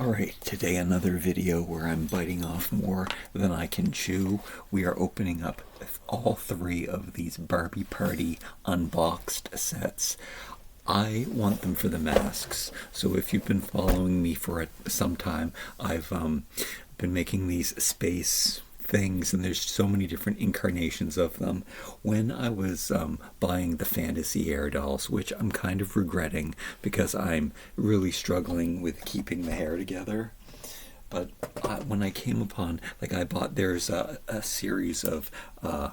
Alright, today another video where I'm biting off more than I can chew. We are opening up all three of these Barbie Party Unboxed sets. I want them for the masks, so if you've been following me for some time, I've been making these space things, and there's so many different incarnations of them. When I was buying the fantasy air dolls, which I'm kind of regretting because I'm really struggling with keeping the hair together, but when I came upon, I bought, there's a series of,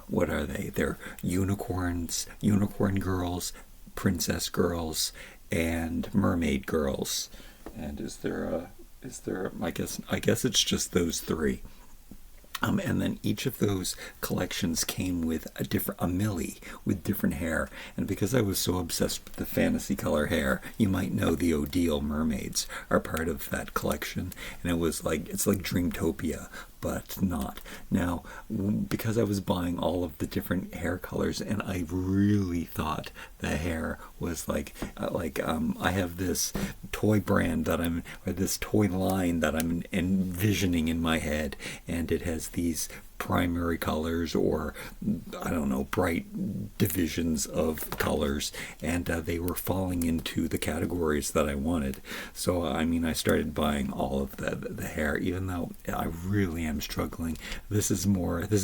what are they? They're unicorns, unicorn girls, princess girls, and mermaid girls. And is there, I guess it's just those three. And then each of those collections came with a Millie with different hair. And because I was so obsessed with the fantasy color hair, you might know the Odile mermaids are part of that collection. And it's like Dreamtopia, but not. Now, because I was buying all of the different hair colors, and I really thought the hair was I have this toy brand this toy line that I'm envisioning in my head, and it has these primary colors, or I don't know, bright divisions of colors, and they were falling into the categories that I wanted. So I started buying all of the hair, even though I really am struggling. This is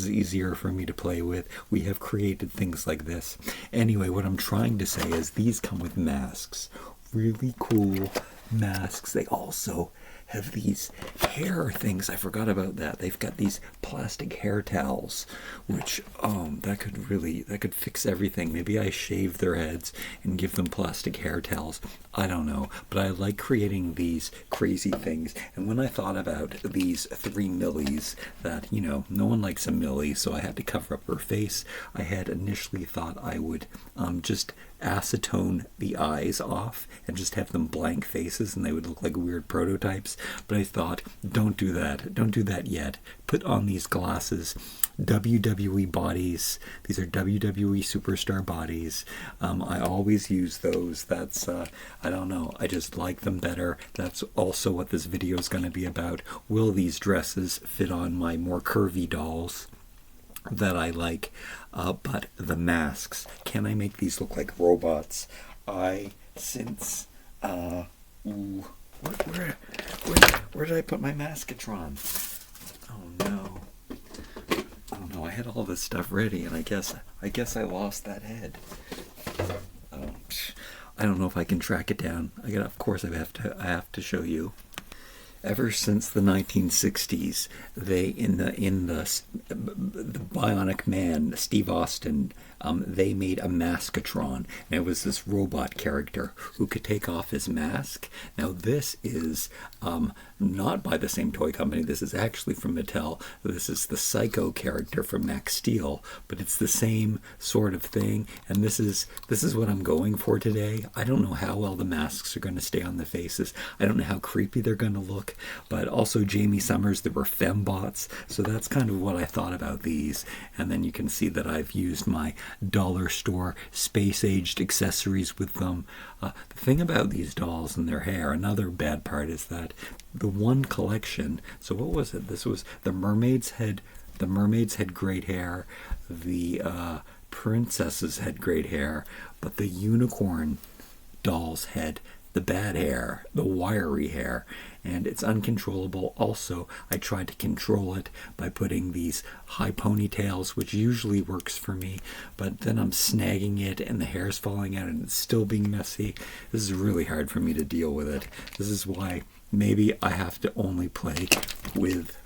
easier for me to play with. We have created things like this. Anyway, what I'm trying to say is these come with masks, really cool masks. They also have these hair things. I forgot about that. They've got these plastic hair towels, which that could fix everything. Maybe I shave their heads and give them plastic hair towels. I don't know, but I like creating these crazy things. And when I thought about these three Millies, that no one likes a Millie, so I had to cover up her face. I had initially thought I would just acetone the eyes off and just have them blank faces, and they would look like weird prototypes. But I thought, don't do that yet. Put on these glasses. WWE bodies. These are WWE superstar bodies. I always use those. That's I don't know, I just like them better. That's also what this video is going to be about. Will these dresses fit on my more curvy dolls that I like? But the masks, can I make these look like robots? Where did I put my maskatron? Oh no, I had all this stuff ready, and I guess I lost that head. I don't know if I can track it down. Of course I have to show you. Ever since the 1960s, they in the Bionic Man, Steve Austin, they made a maskatron, and it was this robot character who could take off his mask. Now this is not by the same toy company. This is actually from Mattel. This is the Psycho character from Max Steel, but it's the same sort of thing. And this is what I'm going for today. I don't know how well the masks are going to stay on the faces. I don't know how creepy they're going to look. But also Jamie Summers, there were fembots, so that's kind of what I thought about these. And then you can see that I've used my dollar store space-aged accessories with them. The thing about these dolls and their hair, another bad part, is that the one collection, so what was it? This was the mermaids had great hair, the princesses had great hair, but the unicorn dolls had the bad hair, the wiry hair, and it's uncontrollable. Also, I tried to control it by putting these high ponytails, which usually works for me, but then I'm snagging it and the hair's falling out and it's still being messy. This is really hard for me to deal with it. This is why maybe I have to only play with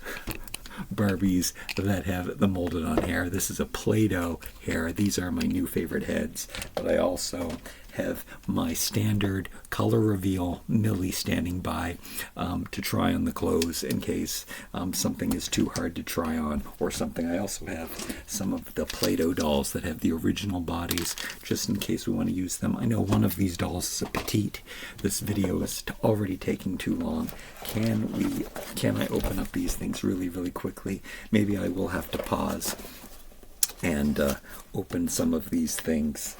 Barbies that have the molded on hair. This is a Play-Doh hair. These are my new favorite heads, but I also have my standard color reveal Millie standing by to try on the clothes in case something is too hard to try on or something. I also have some of the Play-Doh dolls that have the original bodies, just in case we want to use them. I know one of these dolls is a petite. This video is already taking too long. Can I open up these things really, really quickly? Maybe I will have to pause and open some of these things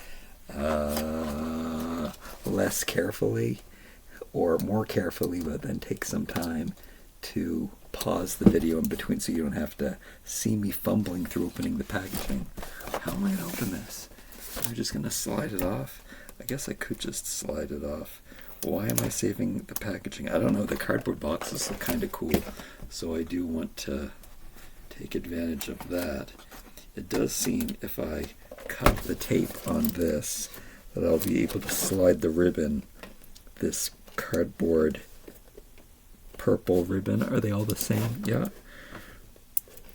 less carefully, or more carefully, but then take some time to pause the video in between so you don't have to see me fumbling through opening the packaging. How am I going to open this? Am I just going to slide it off? I guess I could just slide it off. Why am I saving the packaging? I don't know. The cardboard boxes look kind of cool, so I do want to take advantage of that. It does seem if I cut the tape on this that I'll be able to slide the ribbon, this cardboard purple ribbon. Are they all the same? Yeah.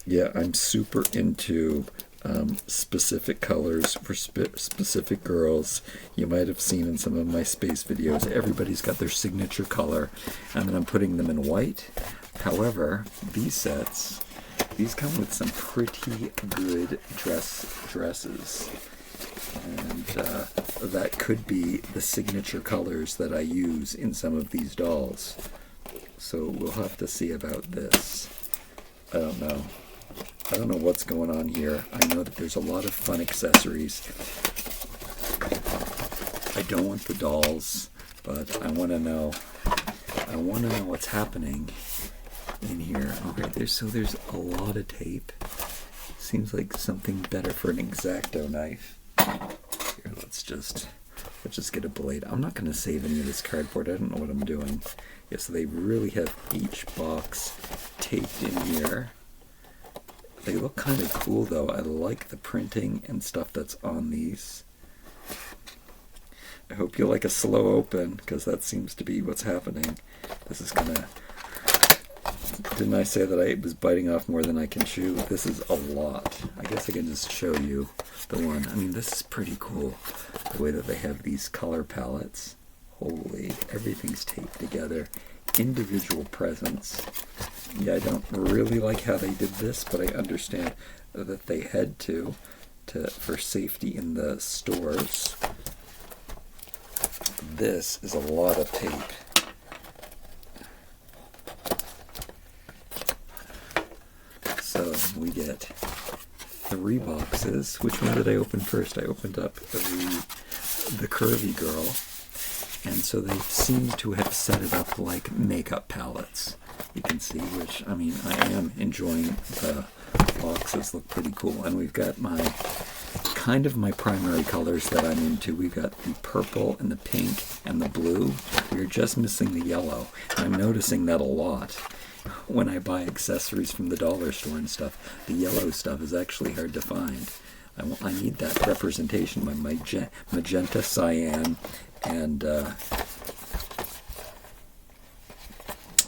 Yeah, I'm super into specific colors for specific girls. You might have seen in some of my space videos, everybody's got their signature color, and then I'm putting them in white. However, these sets, these come with some pretty good dresses, and that could be the signature colors that I use in some of these dolls. So we'll have to see about this. I don't know. I don't know what's going on here. I know that there's a lot of fun accessories. I don't want the dolls, but I want to know. I want to know what's happening in here. Okay, so there's a lot of tape. Seems like something better for an X-Acto knife. Here, let's just get a blade. I'm not going to save any of this cardboard. I don't know what I'm doing. Yeah, so they really have each box taped in here. They look kind of cool, though. I like the printing and stuff that's on these. I hope you like a slow open, because that seems to be what's happening. This is gonna... Didn't I say that I was biting off more than I can chew? This is a lot. I guess I can just show you the one. I mean, this is pretty cool, the way that they have these color palettes. Holy, everything's taped together. Individual presents. Yeah, I don't really like how they did this, but I understand that they had to for safety in the stores. This is a lot of tape. So we get 3 boxes. Which one did I open first? I opened up the curvy girl. And so they seem to have set it up like makeup palettes. You can see, which, I mean, I am enjoying the boxes, look pretty cool. And we've got my primary colors that I'm into. We've got the purple and the pink and the blue. We're just missing the yellow. And I'm noticing that a lot when I buy accessories from the dollar store and stuff. The yellow stuff is actually hard to find. I need that representation by magenta, cyan, and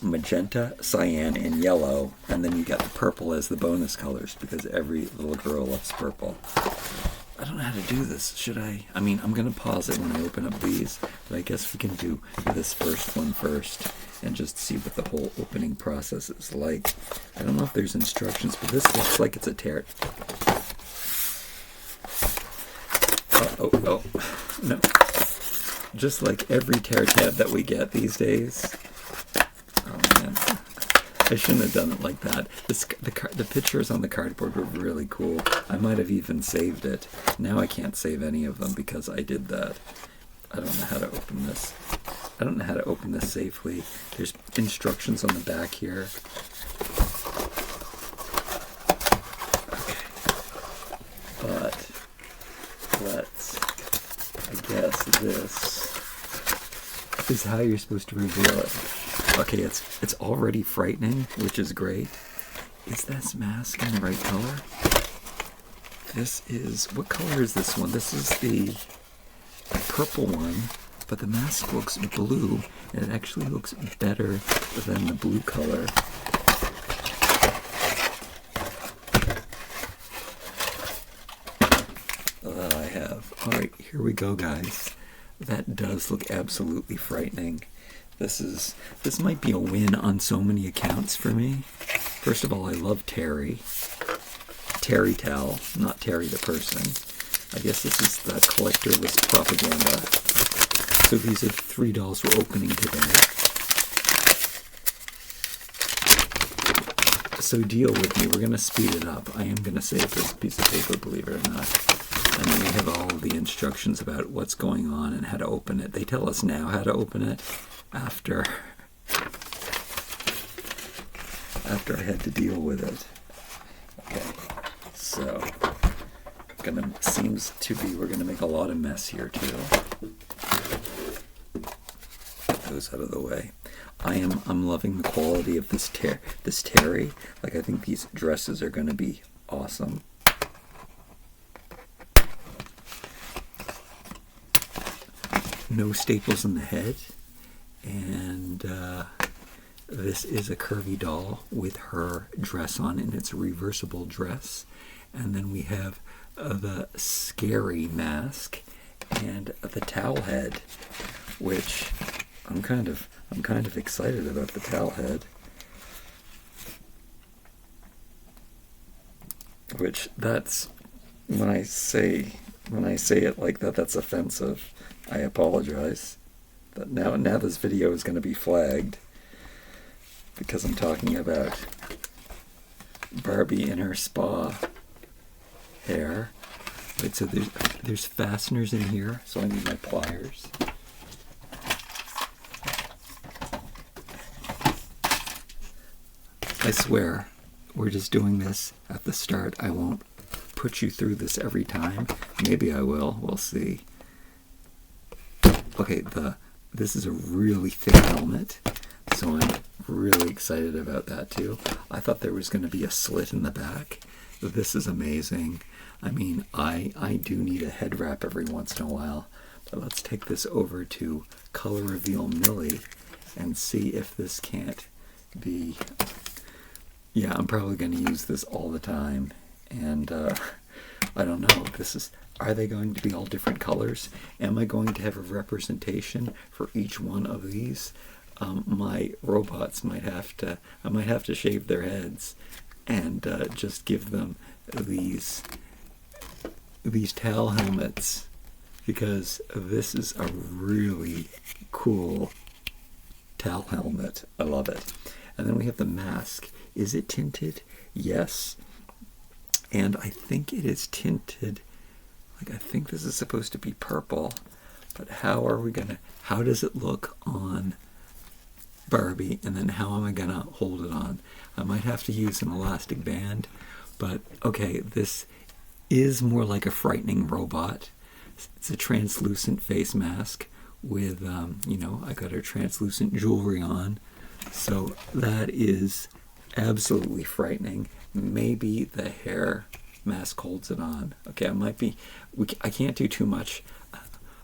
magenta, cyan, and yellow, and then you got the purple as the bonus colors, because every little girl loves purple. I don't know how to do this. Should I? I mean, I'm going to pause it when I open up these, but I guess we can do this first one first and just see what the whole opening process is like. I don't know if there's instructions, but this looks like it's a tear. Oh, no. Just like every tear tab that we get these days. Oh man, I shouldn't have done it like that. The pictures on the cardboard were really cool. I might have even saved it. Now I can't save any of them because I did that. I don't know how to open this. I don't know how to open this safely. There's instructions on the back here. Okay. But let's, I guess this is how you're supposed to reveal it. Okay, it's already frightening, which is great. Is this mask in the right color? This is, what color is this one? This is the purple one, but the mask looks blue, and it actually looks better than the blue color. That I have. Alright, here we go, guys. That does look absolutely frightening. This might be a win on so many accounts for me. First of all, I love Terry. Terry Towel, not Terry the person. I guess this is the collector list propaganda. So these are 3 dolls we're opening today. So deal with me, we're going to speed it up. I am going to save this piece of paper, believe it or not. And then we have all of the instructions about what's going on and how to open it. They tell us now how to open it. after I had to deal with it. Okay, so seems to be we're gonna make a lot of mess here too. Those out of the way. I'm loving the quality of this terry. Like, I think these dresses are gonna be awesome. No staples in the head, and this is a curvy doll with her dress on, and it's a reversible dress. And then we have the scary mask and the towel head, which I'm kind of excited about the towel head. Which, that's, when I say it like that, that's offensive. I apologize. But now this video is going to be flagged because I'm talking about Barbie in her spa hair. Right, so there's fasteners in here, so I need my pliers. I swear, we're just doing this at the start. I won't put you through this every time. Maybe I will. We'll see. Okay, this is a really thick helmet, so I'm really excited about that too. I thought there was going to be a slit in the back. This is amazing. I mean, I do need a head wrap every once in a while, but let's take this over to Color Reveal Millie and see if this can't be... Yeah, I'm probably going to use this all the time, and I don't know. Are they going to be all different colors? Am I going to have a representation for each one of these? My robots I might have to shave their heads and just give them these towel helmets, because this is a really cool towel helmet. I love it. And then we have the mask. Is it tinted? Yes. And I think it is tinted. Like, I think this is supposed to be purple, but how does it look on Barbie, and then how am I gonna hold it on? I might have to use an elastic band, but okay, this is more like a frightening robot. It's a translucent face mask with, I got her translucent jewelry on, so that is absolutely frightening. Maybe the hair mask holds it on. Okay, I can't do too much.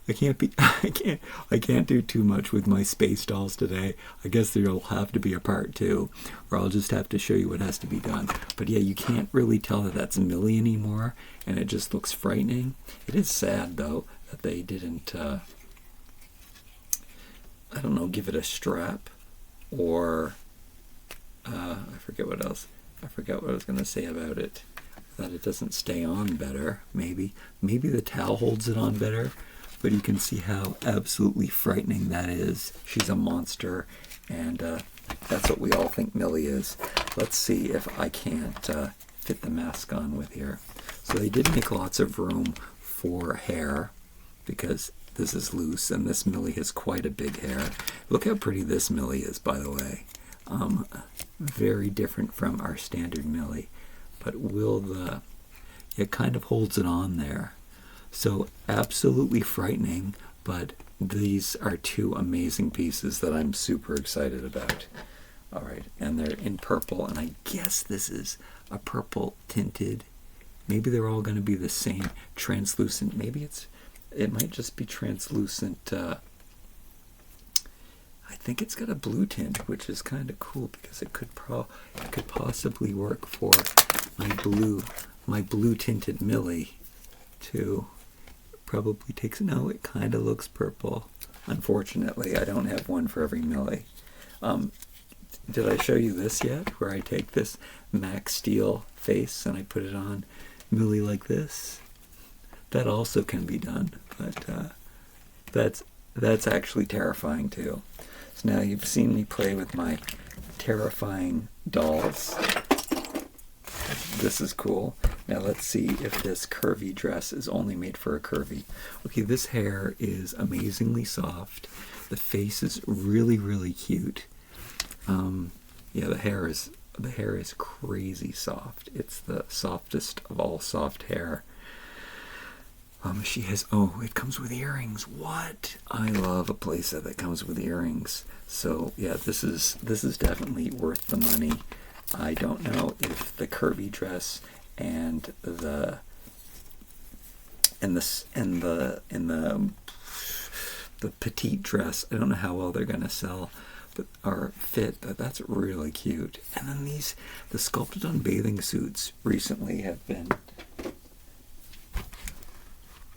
I can't do too much with my space dolls today. I guess there'll have to be a part 2, or I'll just have to show you what has to be done. But yeah, you can't really tell that that's Millie anymore, and it just looks frightening. It is sad though that they didn't, give it a strap, or I forget what else. I forgot what I was going to say about it. That it doesn't stay on better. Maybe the towel holds it on better. But you can see how absolutely frightening that is. She's a monster, and that's what we all think Millie is. Let's see if I can't fit the mask on with here. So they did make lots of room for hair, because this is loose, and this Millie has quite a big hair. Look how pretty this Millie is, by the way. Very different from our standard Millie. But it kind of holds it on there. So absolutely frightening, but these are 2 amazing pieces that I'm super excited about. All right, and they're in purple, and I guess this is a purple tinted. Maybe they're all going to be the same translucent. Maybe it might just be translucent. I think it's got a blue tint, which is kind of cool, because it could possibly work for my blue tinted Millie too. Probably takes, no, it kind of looks purple. Unfortunately, I don't have one for every Millie. Did I show you this yet, where I take this Max Steel face and I put it on Millie like this? That also can be done, but that's actually terrifying too. So now you've seen me play with my terrifying dolls. This is cool. Now let's see if this curvy dress is only made for a curvy. Okay, this hair is amazingly soft. The face is really, really cute. Yeah, the hair is crazy soft. It's the softest of all soft hair. She has, oh, it comes with earrings. What? I love a playset that comes with earrings. So yeah, this is definitely worth the money. I don't know if the curvy dress and the petite dress, I don't know how well they're gonna sell, but are fit. But that's really cute. And then the sculpted on bathing suits recently have been.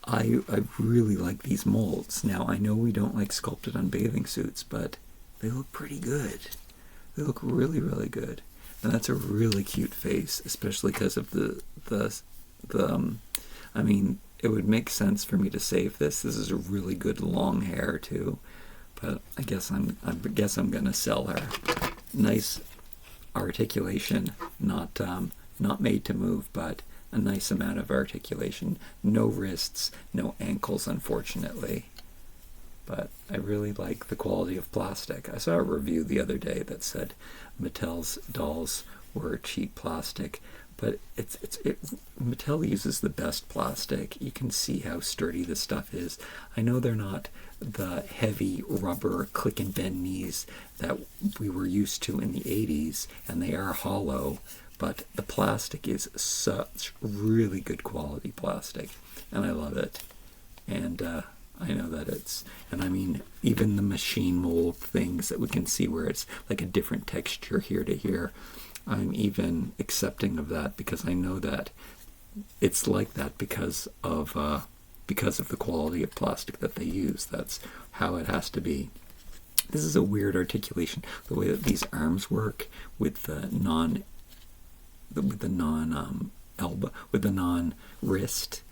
I really like these molds. Now I know we don't like sculpted on bathing suits, but they look pretty good. They look really, really good. And that's a really cute face, especially because of I mean, it would make sense for me to save this. This is a really good long hair too, but I guess I'm gonna sell her. Nice articulation, not made to move, but a nice amount of articulation. No wrists, no ankles, unfortunately. But I really like the quality of plastic. I saw a review the other day that said Mattel's dolls were cheap plastic, but Mattel uses the best plastic. You can see how sturdy this stuff is. I know they're not the heavy rubber click and bend knees that we were used to in the 80s, and they are hollow, but the plastic is such really good quality plastic, and I love it. And I know that and I mean, even the machine mold things that we can see where it's like a different texture here to here, I'm even accepting of that, because I know that it's like that because of the quality of plastic that they use. That's how it has to be. This is a weird articulation, the way that these arms work with the non elbow, with the non wrist.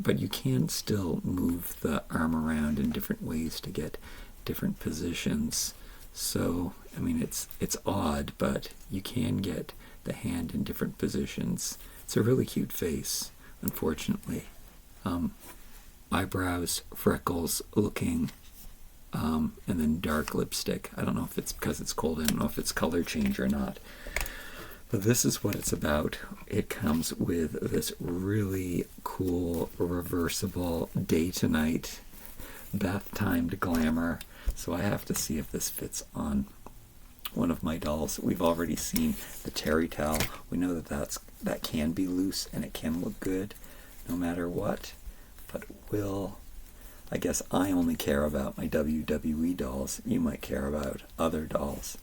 But you can still move the arm around in different ways to get different positions. So, I mean, it's odd, but you can get the hand in different positions. It's a really cute face, unfortunately. Eyebrows, freckles looking, and then dark lipstick. I don't know if it's because it's cold. I don't know if it's color change or not. But this is what it's about. It comes with this really cool reversible day to night bath timed glamour. So I have to see if this fits on one of my dolls. We've already seen the terry towel. We know that can be loose and it can look good no matter what. But I guess I only care about my WWE dolls. You might care about other dolls.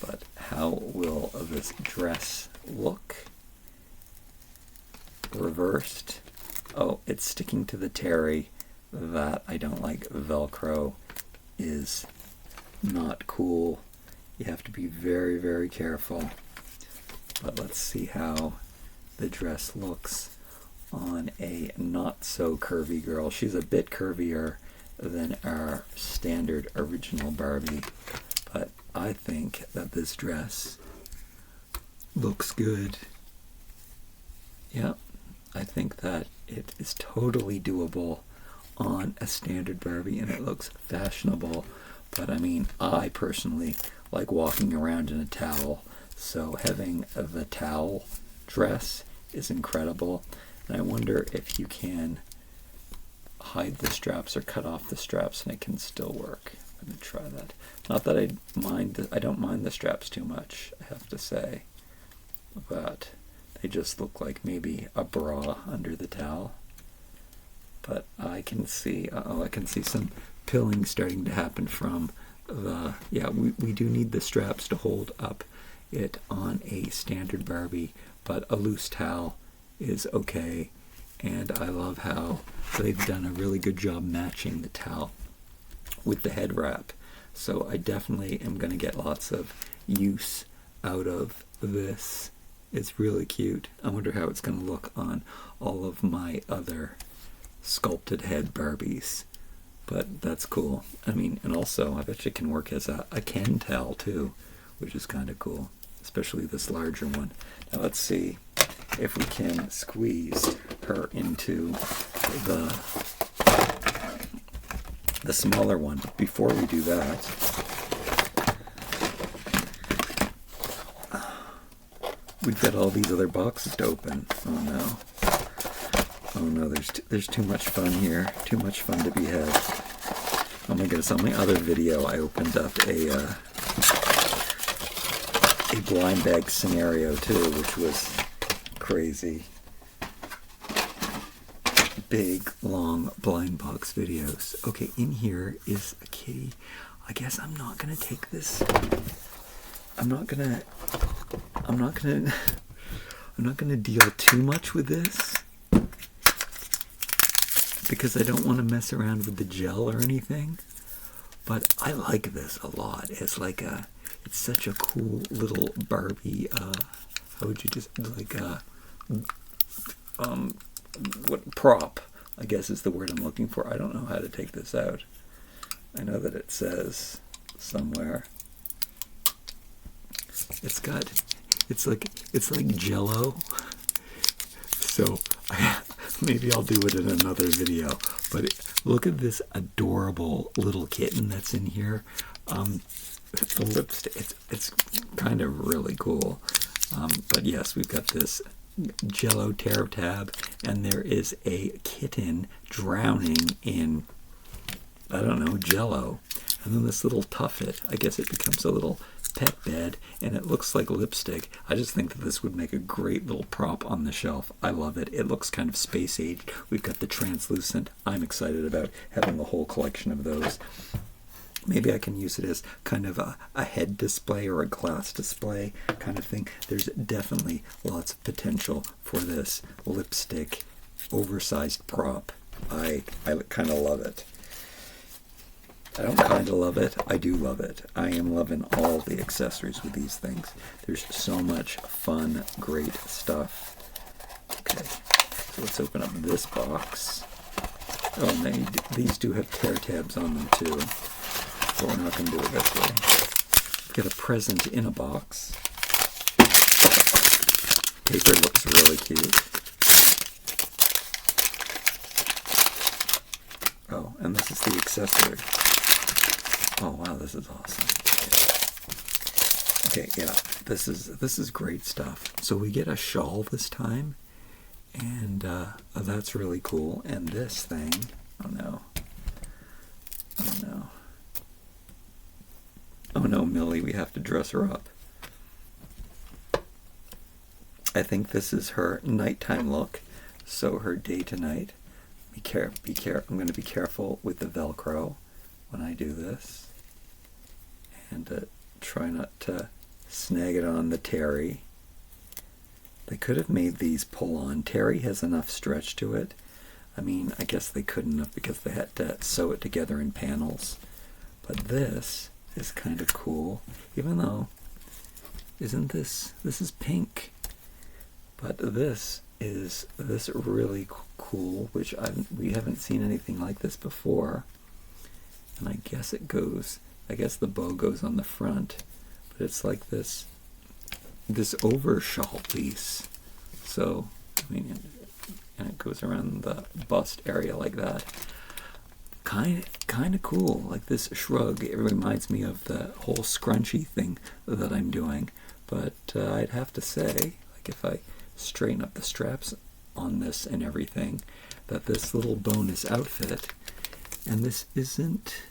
But how will this dress look? Reversed. Oh, it's sticking to the terry. That I don't like. Velcro is not cool. You have to be very, very careful. But let's see how the dress looks on a not so curvy girl. She's a bit curvier than our standard original Barbie, but I think that this dress looks good. Yeah, I think that it is totally doable on a standard Barbie, and it looks fashionable. But I mean, I personally like walking around in a towel, so having the towel dress is incredible. And I wonder if you can hide the straps or cut off the straps and it can still work. I'm going to try that. Not that I don't mind the straps too much, I have to say, but they just look like maybe a bra under the towel. But I can see, I can see some pilling starting to happen from we do need the straps to hold up it on a standard Barbie, but a loose towel is okay. And I love how they've done a really good job matching the towel with the head wrap. So I definitely am going to get lots of use out of this. It's really cute. I wonder how it's going to look on all of my other sculpted head Barbies. But that's cool. I mean, and also I bet you it can work as a Ken towel too, which is kind of cool, especially this larger one. Now let's see if we can squeeze her into the smaller one. Before we do that, we've got all these other boxes to open. Oh no. Oh no, there's too much fun here. Too much fun to be had. Oh my goodness, on my other video I opened up a blind bag scenario too, which was crazy. Big, long blind box videos. Okay, in here is a kitty. I guess I'm not gonna take this. I'm not gonna deal too much with this because I don't want to mess around with the gel or anything. But I like this a lot. It's such a cool little Barbie. How would you just what prop? I guess is the word I'm looking for. I don't know how to take this out. I know that it says somewhere. It's like Jello. So maybe I'll do it in another video. But look at this adorable little kitten that's in here. The lipstick. It's kind of really cool. But yes, we've got this Jello tear tab, and there is a kitten drowning in, I don't know, Jello. And then this little tuffet, I guess it becomes a little pet bed, and it looks like lipstick. I just think that this would make a great little prop on the shelf. I love it. It looks kind of space age. We've got the translucent. I'm excited about having a whole collection of those. Maybe I can use it as kind of a head display or a glass display kind of thing. There's definitely lots of potential for this lipstick oversized prop. I kind of love it. I don't kind of love it. I do love it. I am loving all the accessories with these things. There's so much fun, great stuff. Okay, so let's open up this box. Oh, and these do have tear tabs on them too. But we're not going to do it this way. We've got a present in a box. Paper looks really cute. Oh, and this is the accessory. Oh wow, this is awesome. Okay, yeah, this is great stuff. So we get a shawl this time, and that's really cool. And this thing, oh no. Oh no, Millie, we have to dress her up. I think this is her nighttime look, so her day to night. I'm going to be careful with the Velcro when I do this, and try not to snag it on the terry. They could have made these pull on. Terry has enough stretch to it. I mean, I guess they couldn't have because they had to sew it together in panels. But this is kind of cool, even though this is pink, but this is really cool, which we haven't seen anything like this before. And I guess the bow goes on the front, but it's like this over shawl piece. So I mean, and it goes around the bust area like that. Kind of cool, like this shrug. It reminds me of the whole scrunchy thing that I'm doing, but I'd have to say, like if I straighten up the straps on this and everything, that this little bonus outfit, and this isn't,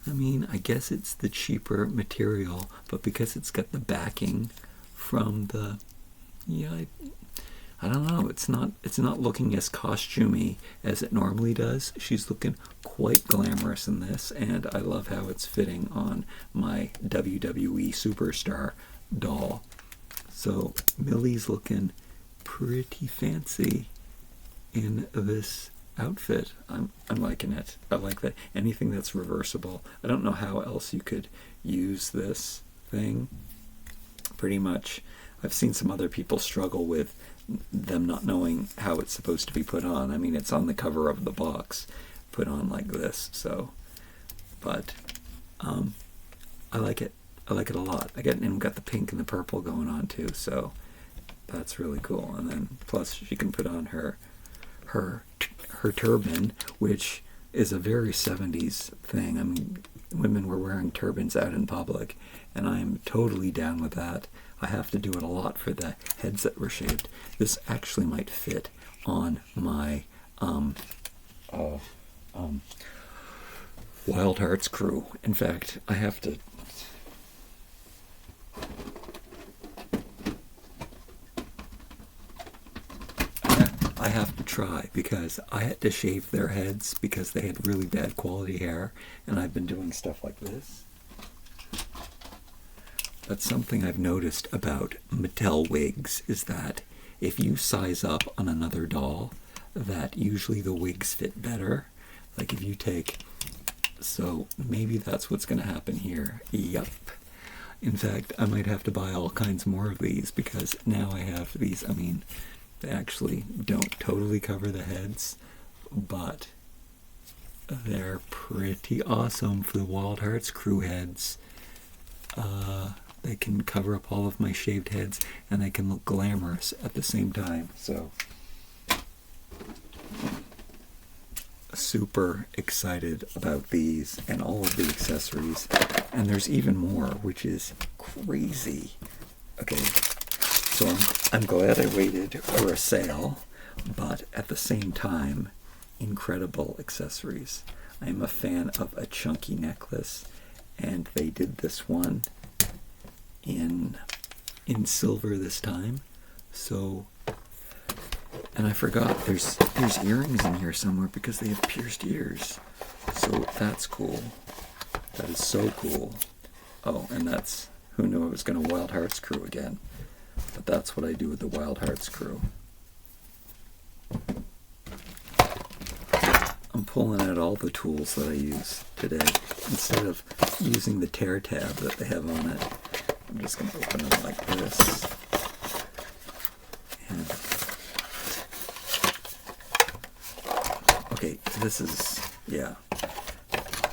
I mean, I guess it's the cheaper material, but because it's got the backing from the, yeah, I don't know, it's not looking as costumey as it normally does. She's looking quite glamorous in this, and I love how it's fitting on my WWE Superstar doll. So Millie's looking pretty fancy in this outfit. I'm liking it. I like that. Anything that's reversible. I don't know how else you could use this thing. Pretty much, I've seen some other people struggle with them not knowing how it's supposed to be put on. I mean, it's on the cover of the box, put on like this. So, but I like it. I like it a lot. And we've got the pink and the purple going on too. So that's really cool. And then plus she can put on her turban, which is a very 70s thing. I mean, women were wearing turbans out in public, and I'm totally down with that. I have to do it a lot for the heads that were shaved. This actually might fit on my Wild Hearts crew. In fact, I have to... I have to try, because I had to shave their heads because they had really bad quality hair, and I've been doing stuff like this. But something I've noticed about Mattel wigs is that if you size up on another doll, that usually the wigs fit better. Like if you take... So maybe that's what's going to happen here. Yup. In fact, I might have to buy all kinds more of these, because now I have these. I mean, they actually don't totally cover the heads, but they're pretty awesome for the Wild Hearts crew heads. They can cover up all of my shaved heads, and they can look glamorous at the same time. So, super excited about these and all of the accessories. And there's even more, which is crazy. Okay, so I'm glad I waited for a sale, but at the same time, incredible accessories. I am a fan of a chunky necklace, and they did this one in silver this time. So, and I forgot there's earrings in here somewhere because they have pierced ears. So that's cool. That is so cool. Oh, and that's, who knew I was going to Wild Hearts crew again. But that's what I do with the Wild Hearts crew. I'm pulling out all the tools that I use today. Instead of using the tear tab that they have on it, I'm just going to open it like this. And okay, this is, yeah.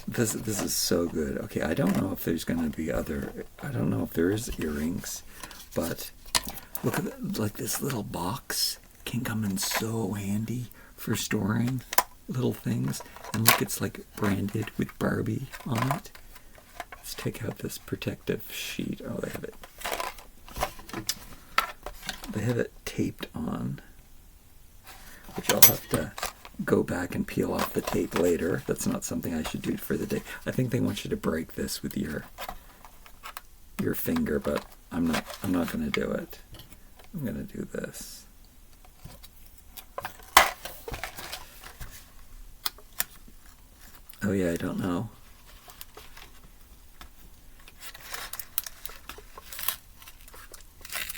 This is so good. Okay, I don't know if there's going to be other, I don't know if there is earrings, but look at it, like this little box can come in so handy for storing little things. And look, it's like branded with Barbie on it. Let's take out this protective sheet. Oh, they have it. They have it taped on, which I'll have to go back and peel off the tape later. That's not something I should do for the day. I think they want you to break this with your finger, but I'm not going to do it. I'm going to do this. Oh yeah, I don't know.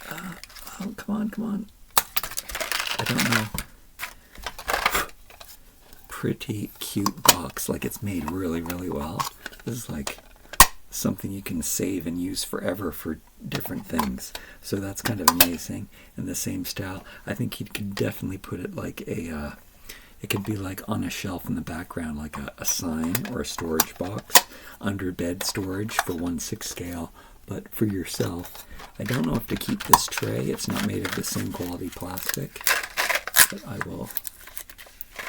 Oh, come on. I don't know. Pretty cute box, like it's made really, really well. This is like something you can save and use forever for different things. So that's kind of amazing. In the same style, I think you could definitely put it like a, it could be like on a shelf in the background, like a sign or a storage box, under bed storage for 1/6 scale. But for yourself, I don't know if to keep this tray, it's not made of the same quality plastic, but I will,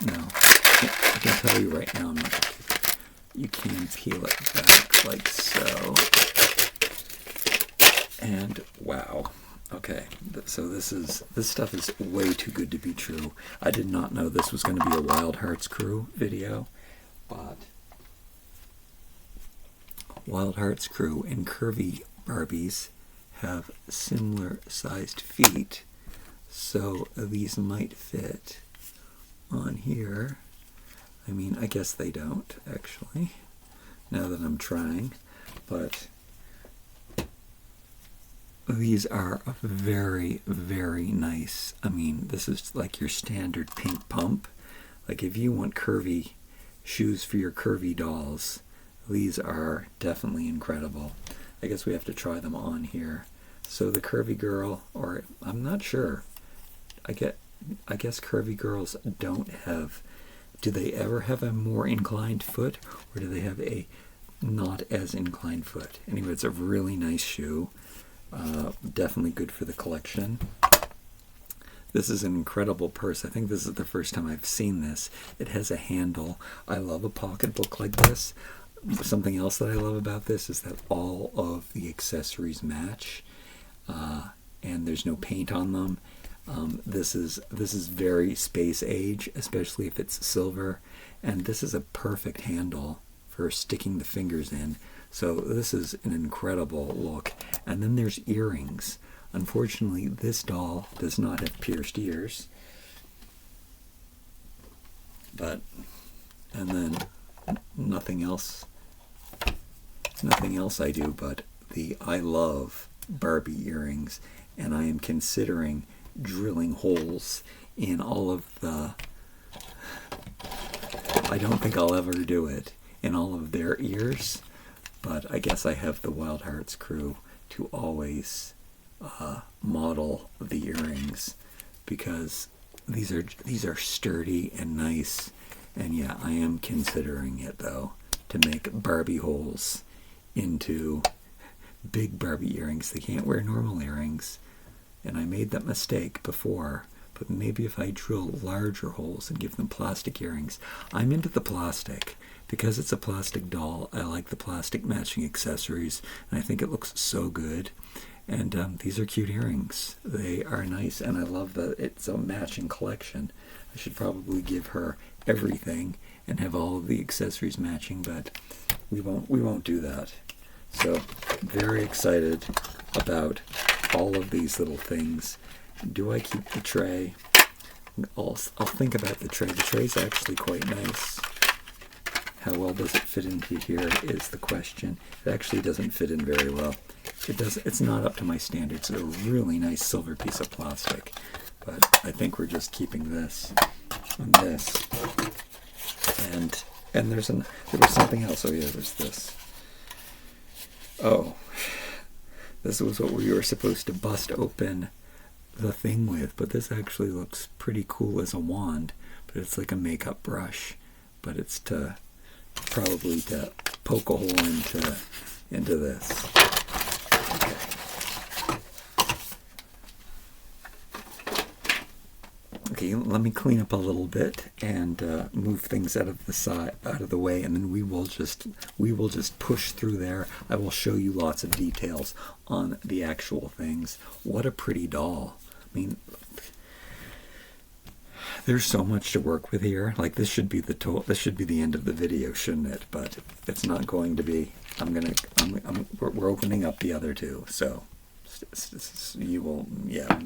no, I can tell you right now, I'm not going to keep it. You can peel it back like so, and wow, okay, so this stuff is way too good to be true. I did not know this was going to be a Wild Hearts crew video, but Wild Hearts crew and curvy Barbies have similar sized feet, so these might fit on here. I mean, I guess they don't actually, now that I'm trying, but these are very, very nice. I mean, this is like your standard pink pump. Like if you want curvy shoes for your curvy dolls, these are definitely incredible. I guess we have to try them on here. So the curvy girl, or I'm not sure. I guess curvy girls don't have, do they ever have a more inclined foot, or do they have a not as inclined foot? Anyway, it's a really nice shoe. Definitely good for the collection. This is an incredible purse. I think this is the first time I've seen this. It has a handle. I love a pocketbook like this. Something else that I love about this is that all of the accessories match, and there's no paint on them. This is very space age, especially if it's silver, and this is a perfect handle for sticking the fingers in. So this is an incredible look. And then there's earrings. Unfortunately, this doll does not have pierced ears. And then nothing else I do, but I love Barbie earrings, and I am considering drilling holes in all of the, I don't think I'll ever do it, in all of their ears, but I guess I have the Wild Hearts crew to always model the earrings, because these are sturdy and nice. And yeah, I am considering it though, to make Barbie holes into big Barbie earrings. They can't wear normal earrings, and I made that mistake before, but maybe if I drill larger holes and give them plastic earrings. I'm into the plastic. Because it's a plastic doll, I like the plastic matching accessories, and I think it looks so good. And these are cute earrings. They are nice, and I love that it's a matching collection. I should probably give her everything and have all of the accessories matching, but we won't do that. So very excited about all of these little things. Do I keep the tray? I'll think about the tray. The tray's actually quite nice. How well does it fit into here is the question. It actually doesn't fit in very well. It's not up to my standards. It's a really nice silver piece of plastic, but I think we're just keeping this and this. And there was something else. Oh yeah, there's this. Oh, this was what we were supposed to bust open the thing with, but this actually looks pretty cool as a wand. But it's like a makeup brush, but it's probably to poke a hole into this. Okay. Okay, let me clean up a little bit and move things out of the way, and then we will just push through there. I will show you lots of details on the actual things. What a pretty doll! I mean, there's so much to work with here. Like, this should be the end of the video, shouldn't it? But it's not going to be. We're opening up the other two, so you will. Yeah.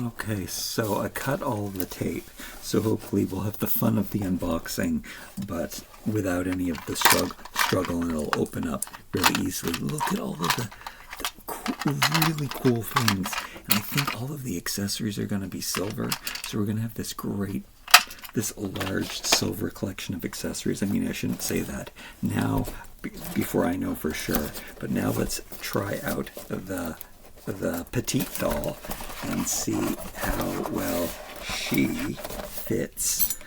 Okay, so I cut all of the tape, so hopefully we'll have the fun of the unboxing, but without any of the struggle, and it'll open up really easily. Look at all of the really cool things, and I think all of the accessories are going to be silver, so we're going to have this large silver collection of accessories. I mean, I shouldn't say that now before I know for sure, but now let's try out the petite doll and see how well she fits.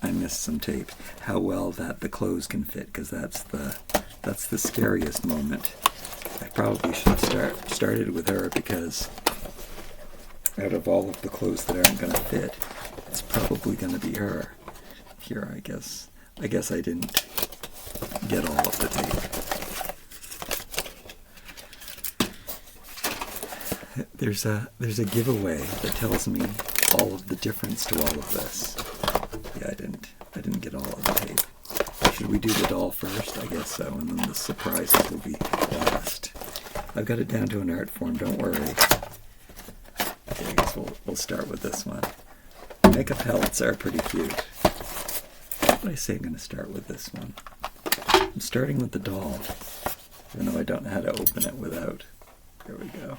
I missed some tape. How well that the clothes can fit, because that's the scariest moment. I probably should have started with her, because out of all of the clothes that aren't going to fit, it's probably going to be her. Here, I guess I didn't get all of the tape. There's a giveaway that tells me all of the difference to all of this. Yeah, I didn't get all of the tape. Should we do the doll first? I guess so, and then the surprises will be last. I've got it down to an art form, don't worry. Okay, I guess we'll start with this one. Makeup palettes are pretty cute. What did I say? I'm going to start with this one. I'm starting with the doll, even though I don't know how to open it without. There we go.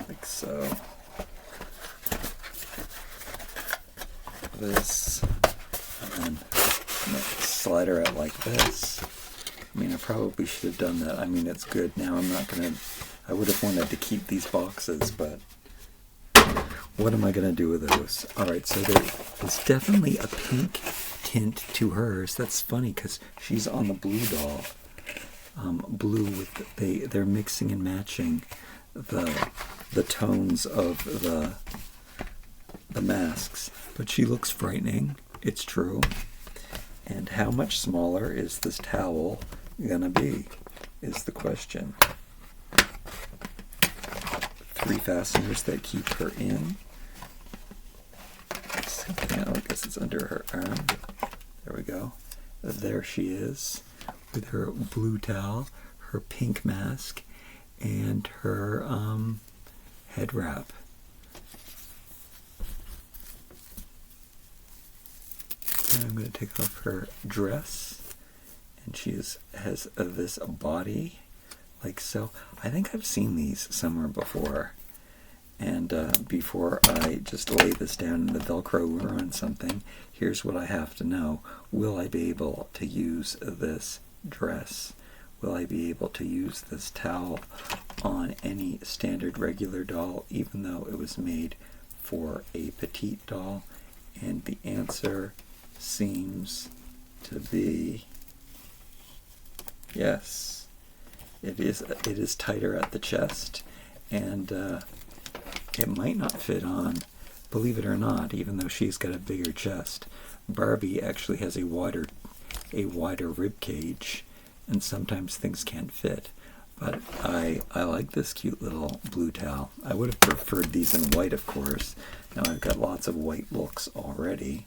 Like so. This, and then slide her out like this. I mean, I probably should have done that. I mean, it's good. Now I would have wanted to keep these boxes, but what am I going to do with those? Alright, so there's definitely a pink tint to hers. That's funny, because she's on the blue doll. Blue with they're mixing and matching the the tones of the masks. But she looks frightening, it's true. And how much smaller is this towel gonna be, is the question. 3 fasteners that keep her in. I guess it's under her arm. There we go. There she is with her blue towel, her pink mask, and her head wrap. And I'm going to take off her dress, and she has this body like so. I think I've seen these somewhere before. And before I just lay this down in the Velcro or on something, here's what I have to know. Will I be able to use this dress? Will I be able to use this towel on any standard regular doll, even though it was made for a petite doll? And the answer seems to be yes. It is tighter at the chest, and it might not fit on, believe it or not, even though she's got a bigger chest. Barbie actually has a wider rib cage, and sometimes things can't fit. But I like this cute little blue towel. I would have preferred these in white, of course. Now I've got lots of white looks already,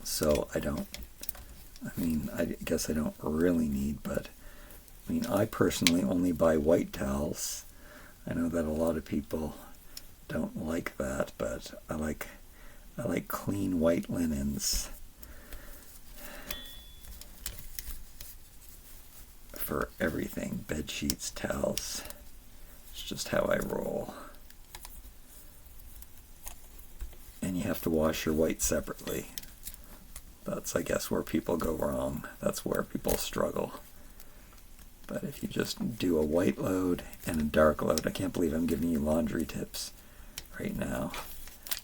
so I guess I don't really need, but I personally only buy white towels. I know that a lot of people don't like that, but I like clean white linens for everything. Bed sheets, towels. It's just how I roll. And you have to wash your white separately. That's, I guess, where people go wrong. That's where people struggle. But if you just do a white load and a dark load, I can't believe I'm giving you laundry tips right now.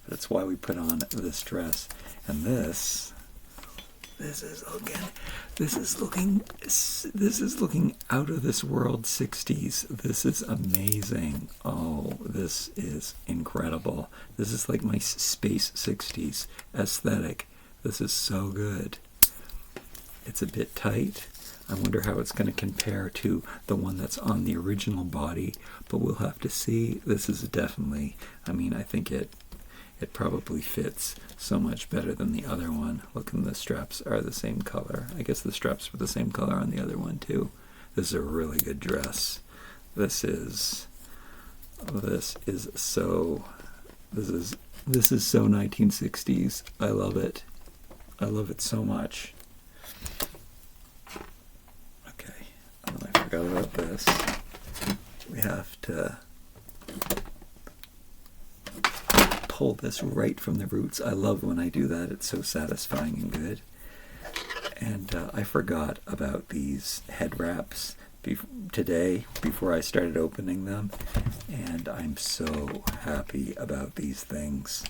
But it's why we put on this dress. And this is looking out of this world 60s. This is amazing. Oh, this is incredible. This is like my space 60s aesthetic. This is so good. It's a bit tight. I wonder how it's going to compare to the one that's on the original body, but we'll have to see. This is definitely, I think it probably fits so much better than the other one. Look, and the straps are the same color. I guess the straps were the same color on the other one too. This is a really good dress. This is so 1960s. I love it. I love it so much. I forgot about this. We have to pull this right from the roots. I love when I do that. It's so satisfying and good. And I forgot about these head wraps today before I started opening them. And I'm so happy about these things,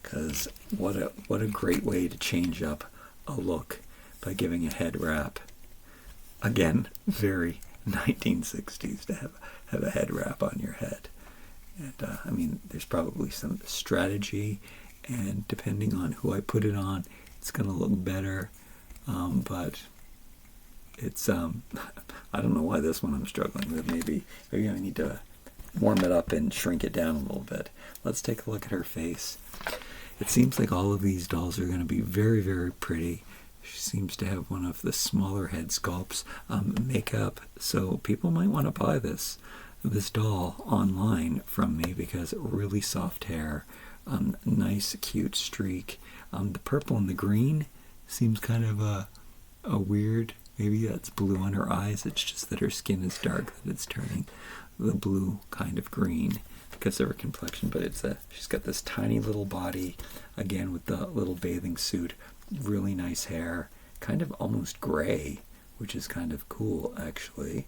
because what a great way to change up a look by giving a head wrap. Again, very 1960s to have a head wrap on your head. And there's probably some strategy, and depending on who I put it on, it's going to look better. But it's, I don't know why this one I'm struggling with. Maybe I need to warm it up and shrink it down a little bit. Let's take a look at her face. It seems like all of these dolls are going to be very, very pretty. She seems to have one of the smaller head sculpts, makeup, so people might want to buy this doll online from me, because really soft hair, nice cute streak. The purple and the green seems kind of a weird, maybe that's blue on her eyes. It's just that her skin is dark, that it's turning the blue kind of green because of her complexion. But she's got this tiny little body, again with the little bathing suit. Really nice hair, kind of almost gray, which is kind of cool actually.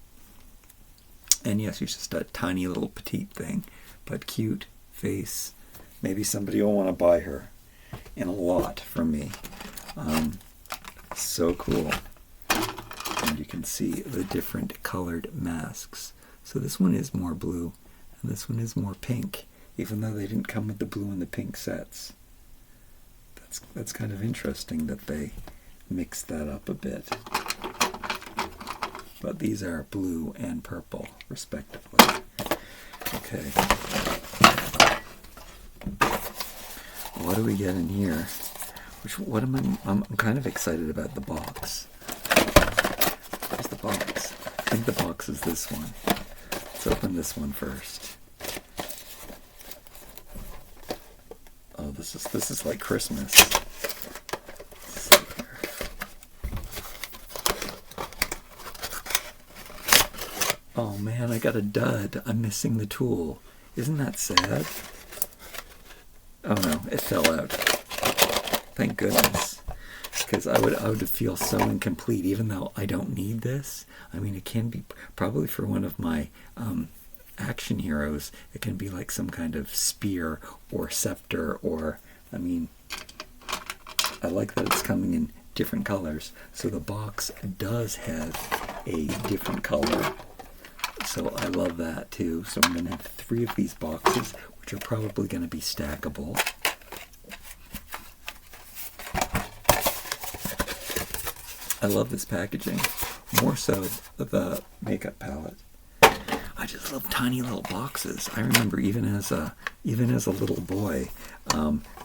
And yes, she's just a tiny little petite thing, but cute face. Maybe somebody will want to buy her in a lot from me. So cool. And you can see the different colored masks. So this one is more blue, And this one is more pink, even though they didn't come with the blue and the pink sets. That's kind of interesting that they mixed that up a bit. But these are blue and purple, respectively. Okay. What do we get in here? I'm kind of excited about the box. Where's the box? I think the box is this one. Let's open this one first. Oh, this is like Christmas. Let's see here. Oh man, I got a dud. I'm missing the tool. Isn't that sad? Oh no, it fell out. Thank goodness. Because I would feel so incomplete, even though I don't need this. I mean, it can be probably for one of my action heroes. It can be like some kind of spear or scepter, or, I mean, I like that it's coming in different colors. So the box does have a different color. So I love that too. So I'm going to have 3 of these boxes, which are probably going to be stackable. I love this packaging, more so the makeup palette. I just love tiny little boxes. I remember even as a little boy,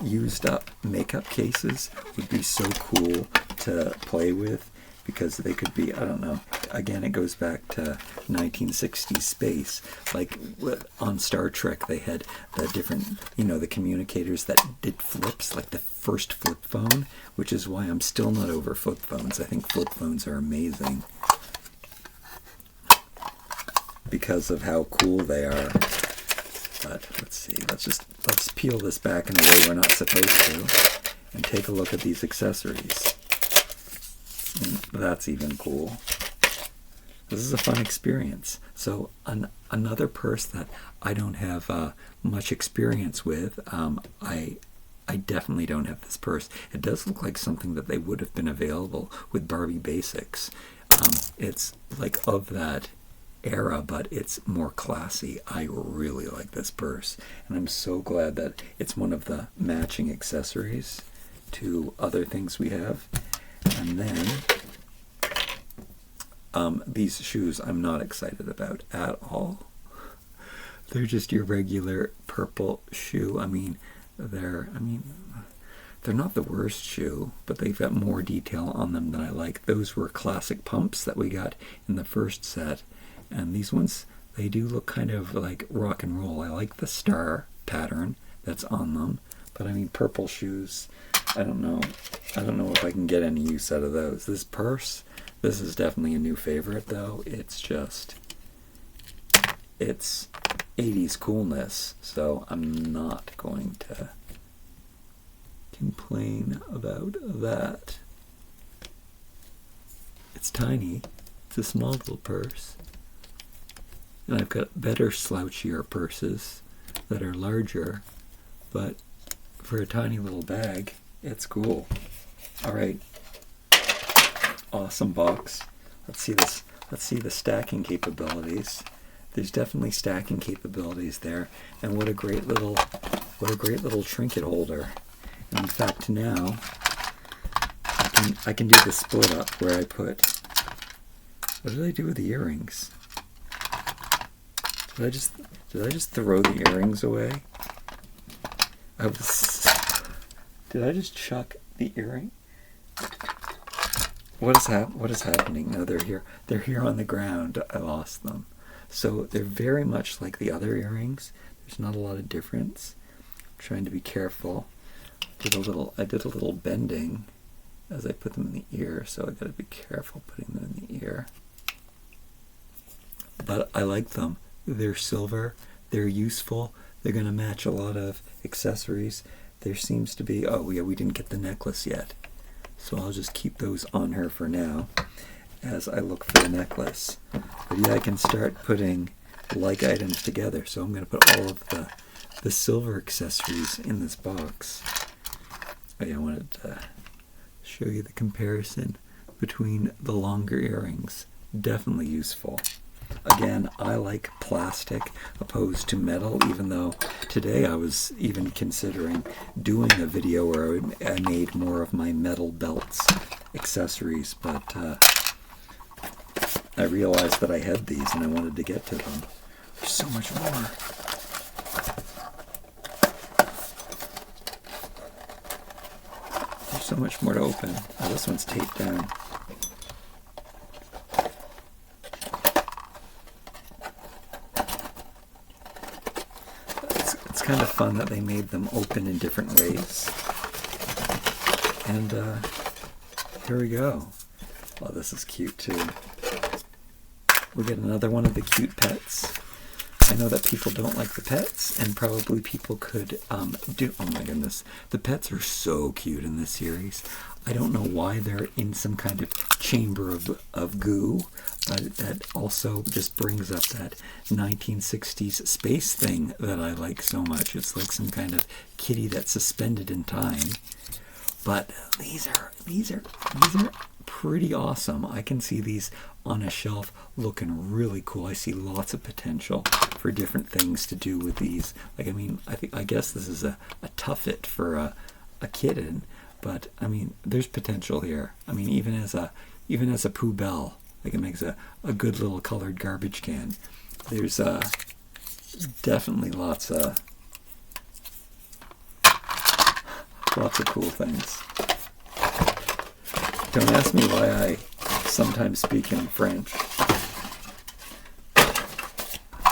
used up makeup cases would be so cool to play with, because they could be, I don't know, again, it goes back to 1960s space. Like on Star Trek, they had the different, the communicators that did flips, like the first flip phone, which is why I'm still not over flip phones. I think flip phones are amazing because of how cool they are. But let's see, let's peel this back in a way we're not supposed to and take a look at these accessories. And that's even cool. This is a fun experience. So another purse that I don't have much experience with, I definitely don't have this purse. It does look like something that they would have been available with Barbie Basics. It's like of that era, but it's more classy. I really like this purse, and I'm so glad that it's one of the matching accessories to other things we have. And then these shoes I'm not excited about at all. They're just your regular purple shoe. I mean, they're not the worst shoe, but they've got more detail on them than I like. Those were classic pumps that we got in the first set, and these ones, they do look kind of like rock and roll. I like the star pattern that's on them, but I mean, purple shoes, I don't know if I can get any use out of those. This purse, this is definitely a new favorite though. It's 80s coolness, so I'm not going to complain about that. It's tiny. It's a small little purse. And I've got better slouchier purses that are larger, but for a tiny little bag, it's cool. Alright. Awesome box. Let's see this. Let's see the stacking capabilities. There's definitely stacking capabilities there, and what a great little trinket holder. And in fact, now I can do the split up where I put. What did I do with the earrings? Did I just throw the earrings away? Did I just chuck the earring? What is happening? No, they're here. They're here on the ground. I lost them. So they're very much like the other earrings. There's not a lot of difference. I'm trying to be careful. I did a little bending as I put them in the ear, so I gotta be careful putting them in the ear. But I like them. They're silver. They're useful. They're gonna match a lot of accessories. There seems to be, oh yeah, we didn't get the necklace yet. So I'll just keep those on her for now as I look for the necklace. But yeah, I can start putting like items together. So I'm going to put all of the silver accessories in this box. Oh yeah, I wanted to show you the comparison between the longer earrings. Definitely useful. Again, I like plastic opposed to metal, even though today I was even considering doing a video where I made more of my metal belts accessories, but I realized that I had these and I wanted to get to them. There's so much more. There's so much more to open. Oh, this one's taped down. It's kind of fun that they made them open in different ways. And here we go. Oh, this is cute too. We get another one of the cute pets. I know that people don't like the pets, and probably people could do... Oh my goodness. The pets are so cute in this series. I don't know why they're in some kind of chamber of goo, but that also just brings up that 1960s space thing that I like so much. It's like some kind of kitty that's suspended in time. But these are pretty awesome. I can see these on a shelf looking really cool. I see lots of potential for different things to do with these. Like, I mean, I guess this is a tuffet for a kitten, but I mean, there's potential here. I mean, even as a poubelle, like it makes a good little colored garbage can. There's definitely lots of cool things. Don't ask me why I sometimes speak in French.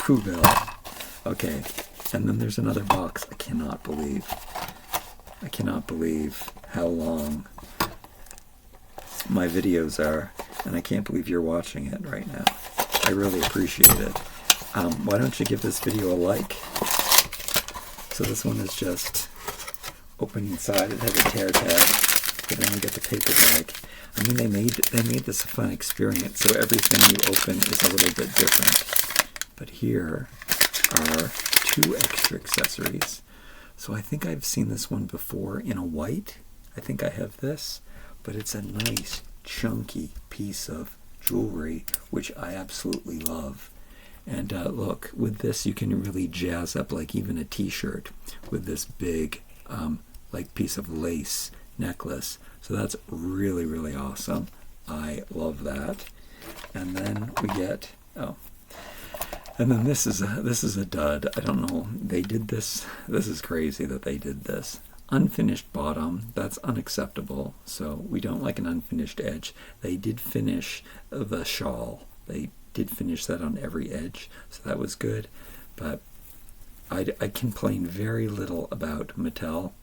Poubelle. Okay, and then there's another box. I cannot believe how long my videos are, and I can't believe you're watching it right now. I really appreciate it. Why don't you give this video a like? So this one is just open inside. It has a tear tag, but then we get the paper bag. I mean, they made this a fun experience, so everything you open is a little bit different. But here are 2 extra accessories. So I think I've seen this one before in a white. I think I have this, but it's a nice chunky piece of jewelry, which I absolutely love. And look, with this you can really jazz up like even a t-shirt with this big like piece of lace necklace. So that's really, really awesome. I love that. And then we get, and then this is a dud. I don't know. They did this. This is crazy that they did this. Unfinished bottom. That's unacceptable. So we don't like an unfinished edge. They did finish the shawl. They did finish that on every edge. So that was good. But I complain very little about Mattel.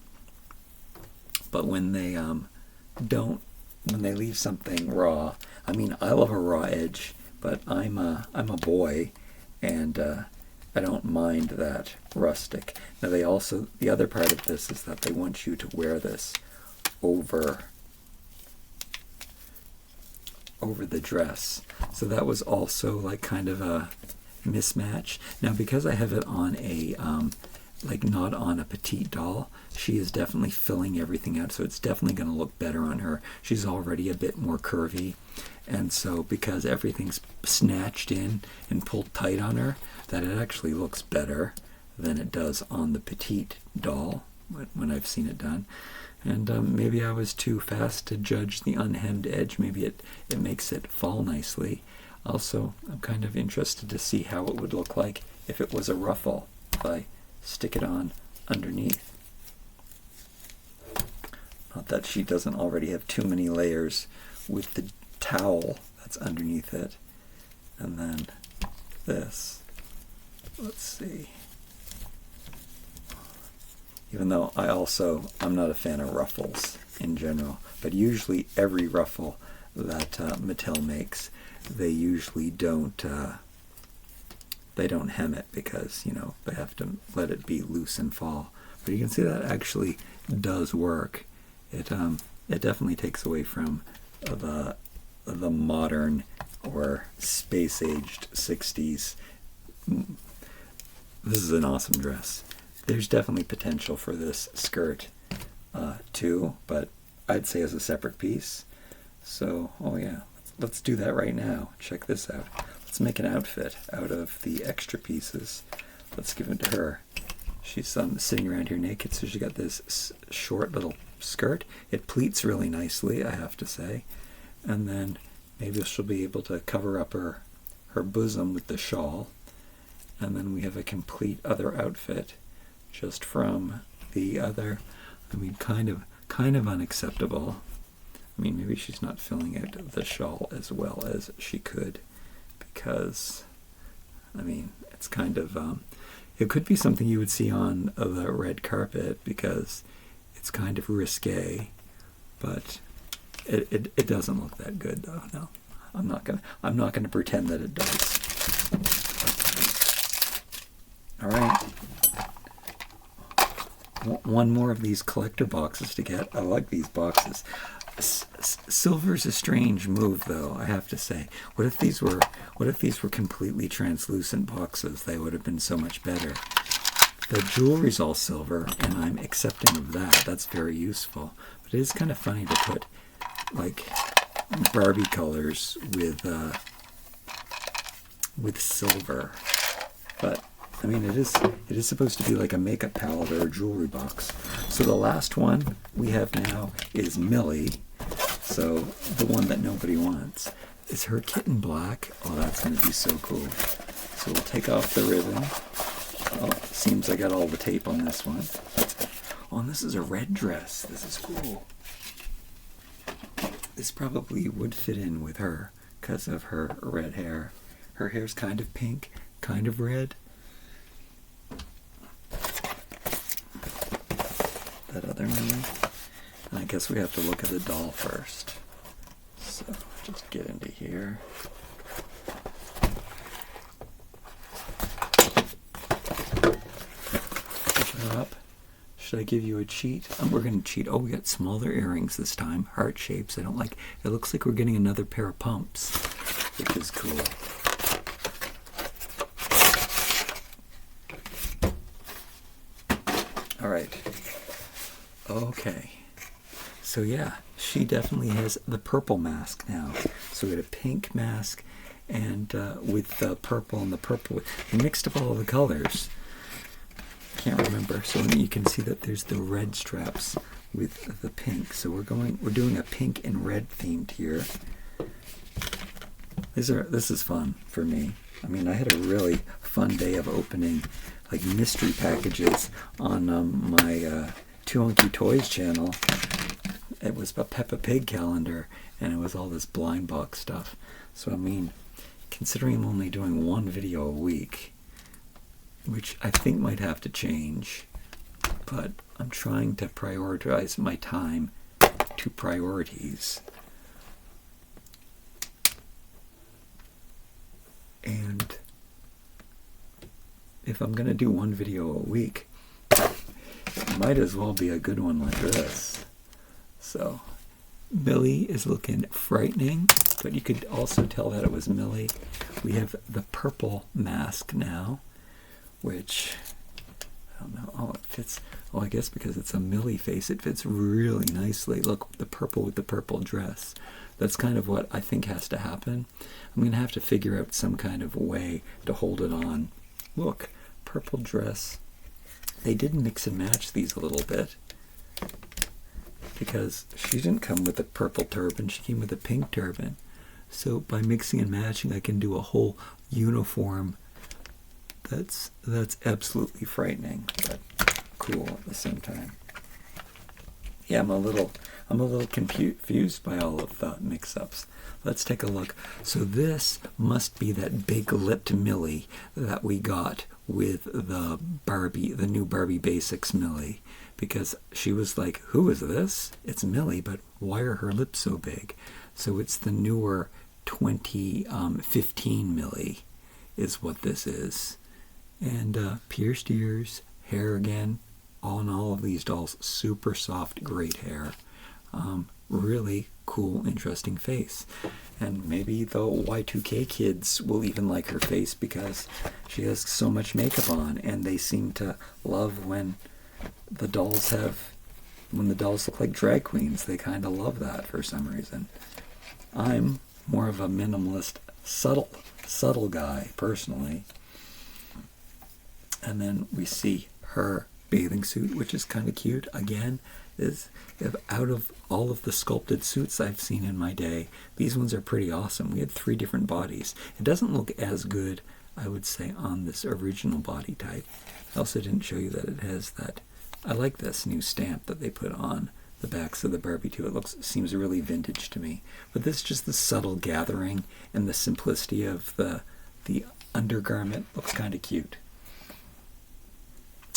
But when they when they leave something raw, I mean, I love a raw edge, but I'm a boy, and I don't mind that rustic. Now the other part of this is that they want you to wear this over the dress. So that was also like kind of a mismatch. Now because I have it on a like not on a petite doll, she is definitely filling everything out, so it's definitely going to look better on her. She's already a bit more curvy, and so because everything's snatched in and pulled tight on her, that it actually looks better than it does on the petite doll when I've seen it done. And maybe I was too fast to judge the unhemmed edge. Maybe it makes it fall nicely. Also, I'm kind of interested to see how it would look like if it was a ruffle, if I stick it on underneath. Not that she doesn't already have too many layers with the towel that's underneath it. And then this. Let's see. Even though I'm not a fan of ruffles in general, but usually every ruffle that Mattel makes, they usually don't hem it because, you know, they have to let it be loose and fall. But you can see that actually does work. It definitely takes away from the modern or space-aged 60s. This is an awesome dress. There's definitely potential for this skirt too, but I'd say as a separate piece. So, oh yeah, let's do that right now. Check this out. let's make an outfit out of the extra pieces. Let's give it to her. She's sitting around here naked, so she got this short little skirt. It pleats really nicely, I have to say. And then maybe she'll be able to cover up her bosom with the shawl. And then we have a complete other outfit just from the other. I mean, kind of unacceptable. I mean, maybe she's not filling out the shawl as well as she could, because, I mean, it's kind of, it could be something you would see on the red carpet, because it's kind of risque, but it doesn't look that good, though. No, I'm not gonna pretend that it does. All right. One more of these collector boxes to get. I like these boxes. Silver's a strange move, though, I have to say. What if these were completely translucent boxes? They would have been so much better. The jewelry's all silver, and I'm accepting of that. That's very useful. But it is kind of funny to put, like, Barbie colors with silver. But I mean, it is supposed to be like a makeup palette or a jewelry box. So the last one we have now is Millie. So the one that nobody wants. Is her kitten black? Oh, that's going to be so cool. So we'll take off the ribbon. Oh, seems I got all the tape on this one. Oh, and this is a red dress. This is cool. This probably would fit in with her because of her red hair. Her hair's kind of pink, kind of red. That other Millie. And I guess we have to look at the doll first. So just get into here. Pick her up. Should I give you a cheat? We're going to cheat. Oh, we got smaller earrings this time. Heart shapes. I don't like. It looks like we're getting another pair of pumps, which is cool. All right. Okay. So yeah, she definitely has the purple mask now. So we had a pink mask, and with the purple and the purple, we mixed up all of the colors. Can't remember. So you can see that there's the red straps with the pink. So we're doing a pink and red themed here. This is fun for me. I mean, I had a really fun day of opening like mystery packages on my Two Hunky Toys channel. It was a Peppa Pig calendar, and it was all this blind box stuff. So I mean, considering I'm only doing one video a week, which I think might have to change, but I'm trying to prioritize my time to priorities. And if I'm going to do one video a week, it might as well be a good one like this. So, Millie is looking frightening, but you could also tell that it was Millie. We have the purple mask now, which, I don't know, oh, it fits, oh, I guess because it's a Millie face, it fits really nicely. Look, the purple with the purple dress. That's kind of what I think has to happen. I'm going to have to figure out some kind of way to hold it on. Look, purple dress. They did mix and match these a little bit, because she didn't come with a purple turban, she came with a pink turban. So by mixing and matching, I can do a whole uniform that's absolutely frightening, but cool at the same time. Yeah, I'm a little confused by all of the mix-ups. Let's take a look. So this must be that big lipped Millie that we got with the new Barbie Basics Millie, because she was like, who is this? It's Millie, but why are her lips so big? So it's the newer 2015 Millie is what this is. And pierced ears, hair again, all in all of these dolls, super soft, great hair. Really cool, interesting face. And maybe the Y2K kids will even like her face because she has so much makeup on, and they seem to love when the dolls look like drag queens. They kind of love that for some reason. I'm more of a minimalist, subtle subtle guy, personally. And then we see her bathing suit, which is kind of cute. Again, is out of all of the sculpted suits I've seen in my day, these ones are pretty awesome. We had 3 different bodies. It doesn't look as good, I would say, on this original body type. I also didn't show you that it has that. I like this new stamp that they put on the backs of the Barbie too. It seems really vintage to me. But this just the subtle gathering and the simplicity of the undergarment looks kind of cute.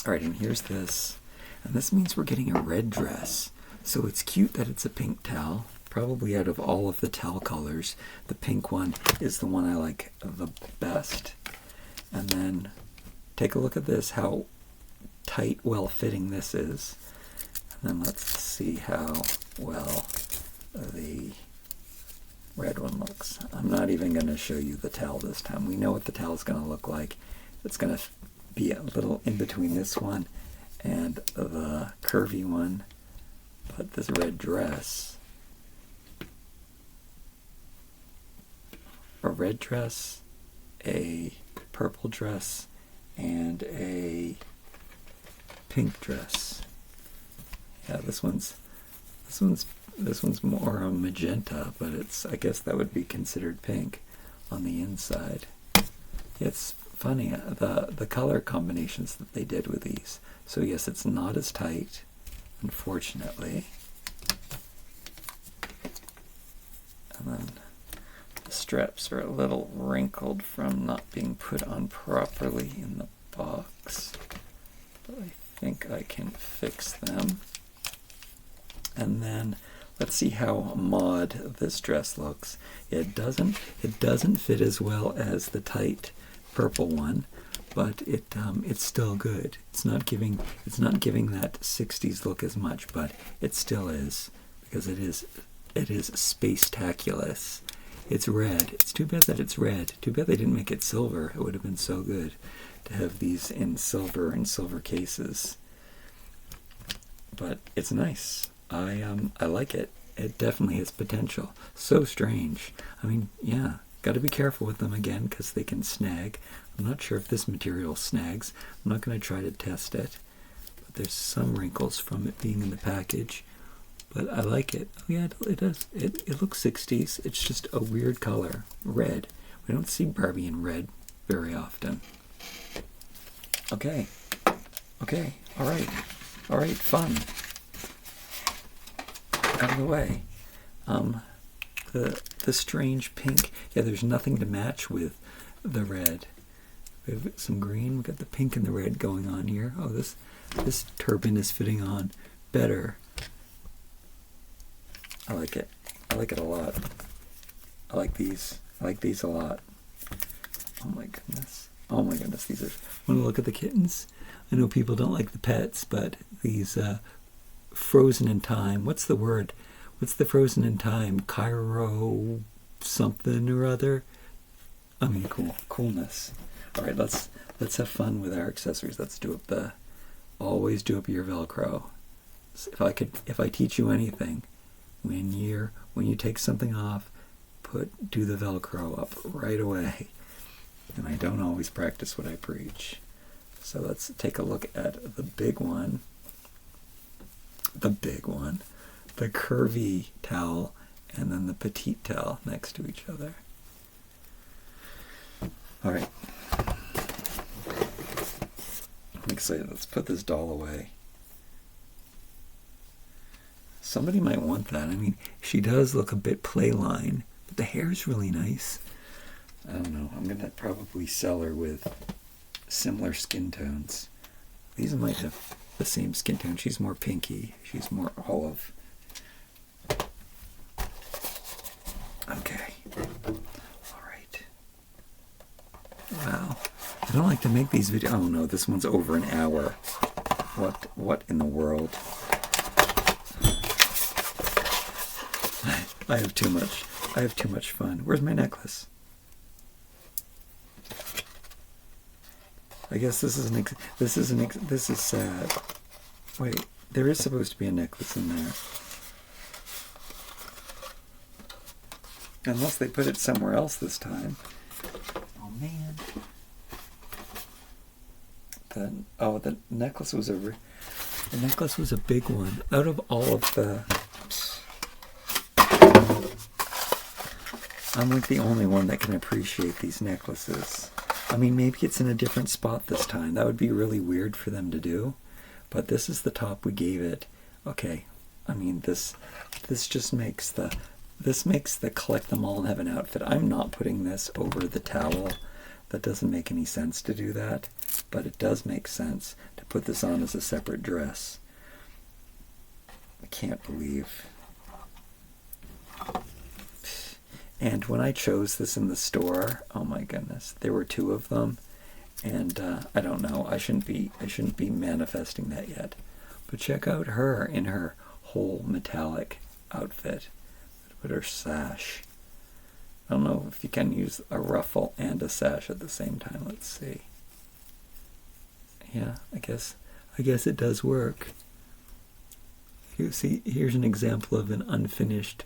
All right, and here's this. And this means we're getting a red dress. So it's cute that it's a pink towel. Probably out of all of the towel colors, the pink one is the one I like the best. And then take a look at this, how tight, well-fitting this is. And then let's see how well the red one looks. I'm not even going to show you the towel this time. We know what the towel is going to look like. It's going to be a little in between this one and the curvy one. But this red dress, a red dress, a purple dress, and a pink dress. Yeah, this one's more a magenta, but I guess that would be considered pink on the inside. It's funny, the color combinations that they did with these. So yes, it's not as tight, unfortunately. And then the straps are a little wrinkled from not being put on properly in the box, but I think I can fix them. And then let's see how mod this dress looks. It doesn't fit as well as the tight purple one, but it's still good. It's not giving that 60s look as much, but it still is, because it is space-taculous. It's red. It's too bad that it's red. Too bad they didn't make it silver. It would have been so good to have these in silver and silver cases. But it's nice. I like it. It definitely has potential. So strange. I mean, yeah, got to be careful with them again because they can snag. I'm not sure if this material snags. I'm not going to try to test it. But there's some wrinkles from it being in the package. But I like it. Oh yeah, it does. It looks 60s. It's just a weird color. Red. We don't see Barbie in red very often. Okay. Okay. All right. Fun. Out of the way. The strange pink. Yeah, there's nothing to match with the red. We have some green. We've got the pink and the red going on here. Oh, this turban is fitting on better. I like it. I like it a lot. I like these. I like these a lot. Oh my goodness. Oh my goodness. These are. Want to look at the kittens? I know people don't like the pets, but these frozen in time. What's the word? What's the frozen in time? Cairo something or other. I mean, coolness. All right, let's have fun with our accessories. Let's do up always do up your Velcro. If I teach you anything, when you take something off, do the Velcro up right away. And I don't always practice what I preach. So let's take a look at the big one. The curvy towel, and then the petite towel next to each other. All right. I'm excited. Let's put this doll away. Somebody might want that. I mean, she does look a bit playline, but the hair is really nice. I don't know. I'm going to probably sell her with similar skin tones. These might have the same skin tone. She's more pinky. She's more olive. Okay. All right. Wow. I don't like to make these videos. Oh no, this one's over an hour. What in the world? I have too much fun. Where's my necklace? I guess this is sad. Wait, there is supposed to be a necklace in there. Unless they put it somewhere else this time. man. The necklace was a big one. Out of all of the, I'm like the only one that can appreciate these necklaces. I mean, maybe it's in a different spot this time. That would be really weird for them to do. But this is the top we gave it. Okay, I mean, this just makes the collect them all and have an outfit. I'm not putting this over the towel. That doesn't make any sense to do that. But it does make sense to put this on as a separate dress. I can't believe. And when I chose this in the store, oh my goodness, there were 2 of them, and I don't know. I shouldn't be manifesting that yet. But check out her in her whole metallic outfit. Look at her sash. I don't know if you can use a ruffle and a sash at the same time. Let's see. Yeah, I guess it does work. You see, here's an example of an unfinished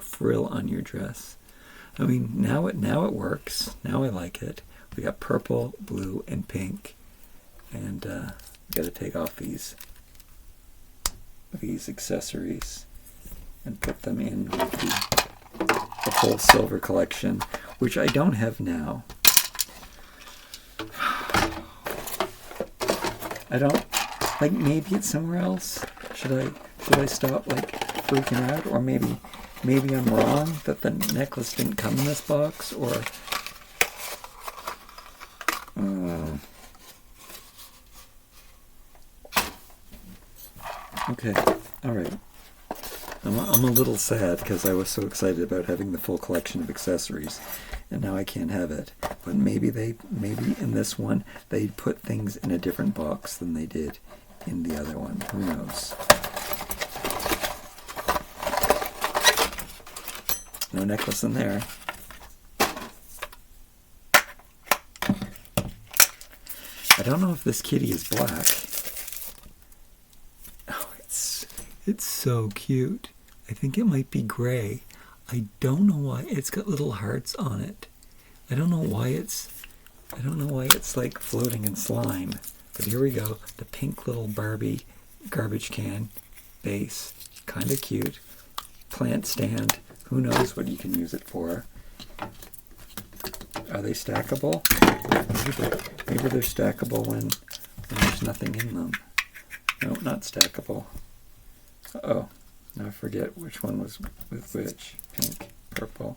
frill on your dress. I mean, now it works. Now I like it. We got purple, blue, and pink, and we got to take off these accessories and put them in with the whole silver collection, which I don't have now. I don't, like, maybe it's somewhere else. Should I stop, like, freaking out? Or maybe I'm wrong that the necklace didn't come in this box, or okay, all right. I'm a little sad because I was so excited about having the full collection of accessories, and now I can't have it. But maybe in this one they put things in a different box than they did in the other one. Who knows? No necklace in there. I don't know if this kitty is black. Oh, it's so cute. I think it might be gray. I don't know why it's got little hearts on it. I don't know why it's like floating in slime. But here we go. The pink little Barbie garbage can base. Kind of cute. Plant stand. Who knows what you can use it for? Are they stackable? Maybe they're stackable when there's nothing in them. No, not stackable. Uh-oh. Now I forget which one was with which. Pink, purple.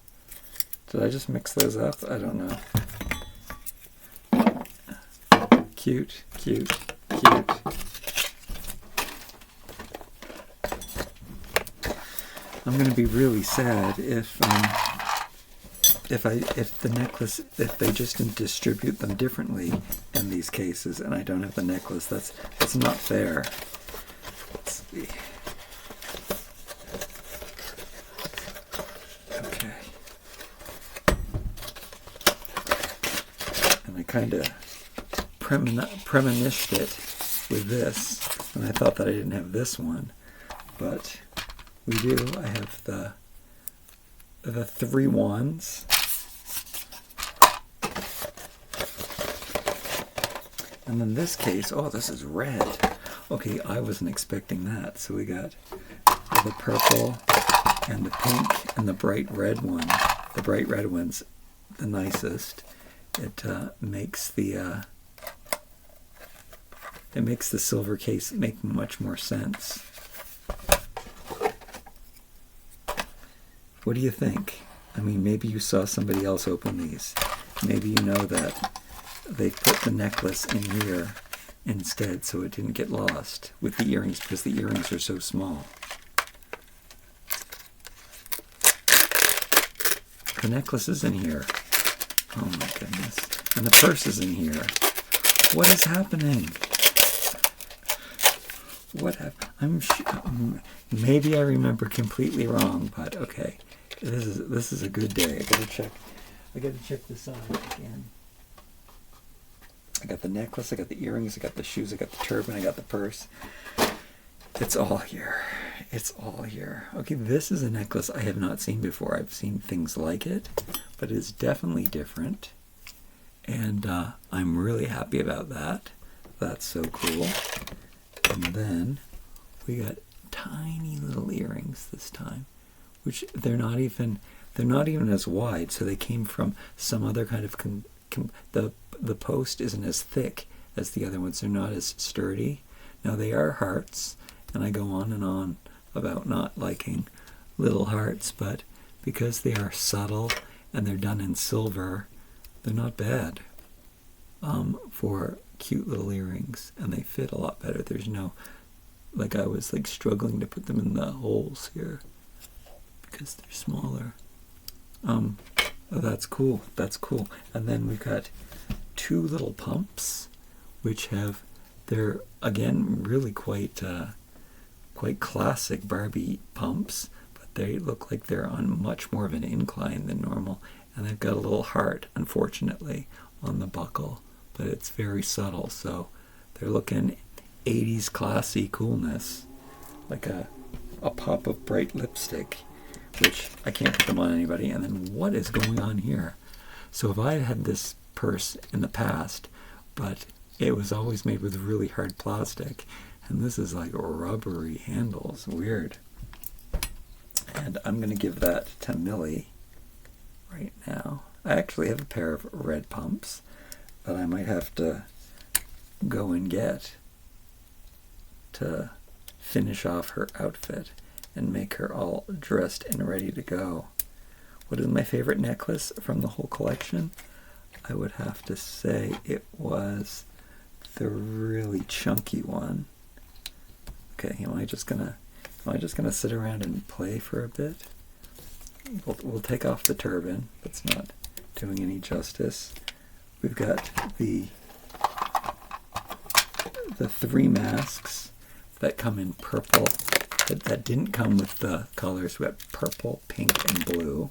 Did I just mix those up? I don't know. Cute, cute, cute. I'm going to be really sad if they just didn't distribute them differently in these cases, and I don't have the necklace. That's not fair. Let's see. Okay. And I kind of premonished it with this, and I thought that I didn't have this one, but we do. I have the 3 wands. And in this case, oh, this is red. Okay, I wasn't expecting that. So we got the purple and the pink and the bright red one. The bright red one's the nicest. It makes the silver case make much more sense. What do you think? I mean, maybe you saw somebody else open these. Maybe you know that they put the necklace in here instead so it didn't get lost with the earrings because the earrings are so small. The necklace is in here. Oh my goodness. And the purse is in here. What is happening? What happened? Maybe I remember completely wrong, but okay. This is a good day. I gotta check this out again. I got the necklace, I got the earrings, I got the shoes, I got the turban, I got the purse. It's all here. It's all here. Okay, this is a necklace I have not seen before. I've seen things like it, but it is definitely different. And I'm really happy about that. That's so cool. And then we got tiny little earrings this time, which they're not even as wide. So they came from some other kind of the post isn't as thick as the other ones. They're not as sturdy. Now they are hearts, and I go on and on about not liking little hearts, but because they are subtle and they're done in silver, they're not bad for cute little earrings, and they fit a lot better. There's no, like, I was like struggling to put them in the holes here because they're smaller. Oh, that's cool. That's cool. And then we've got two little pumps, which they're again really quite classic Barbie pumps, but they look like they're on much more of an incline than normal. And they've got a little heart, unfortunately, on the buckle, but it's very subtle, so they're looking 80s classy coolness, like a pop of bright lipstick, which I can't put them on anybody. And then what is going on here? So if I had this purse in the past, but it was always made with really hard plastic, and this is like rubbery handles, weird. And I'm going to give that to Millie right now. I actually have a pair of red pumps that I might have to go and get to finish off her outfit and make her all dressed and ready to go. What is my favorite necklace from the whole collection? I would have to say it was the really chunky one. Okay, am I just gonna sit around and play for a bit? We'll take off the turban. That's not doing any justice. We've got the three masks that come in purple. That didn't come with the colors. We have purple, pink, and blue.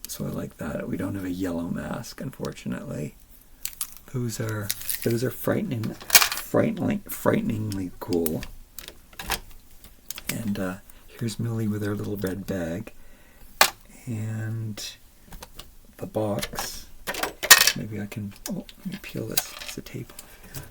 So I like that. We don't have a yellow mask, unfortunately. Those are frighteningly cool. And here's Millie with her little red bag, and the box. Maybe I can. Oh, let me peel this piece of tape off here.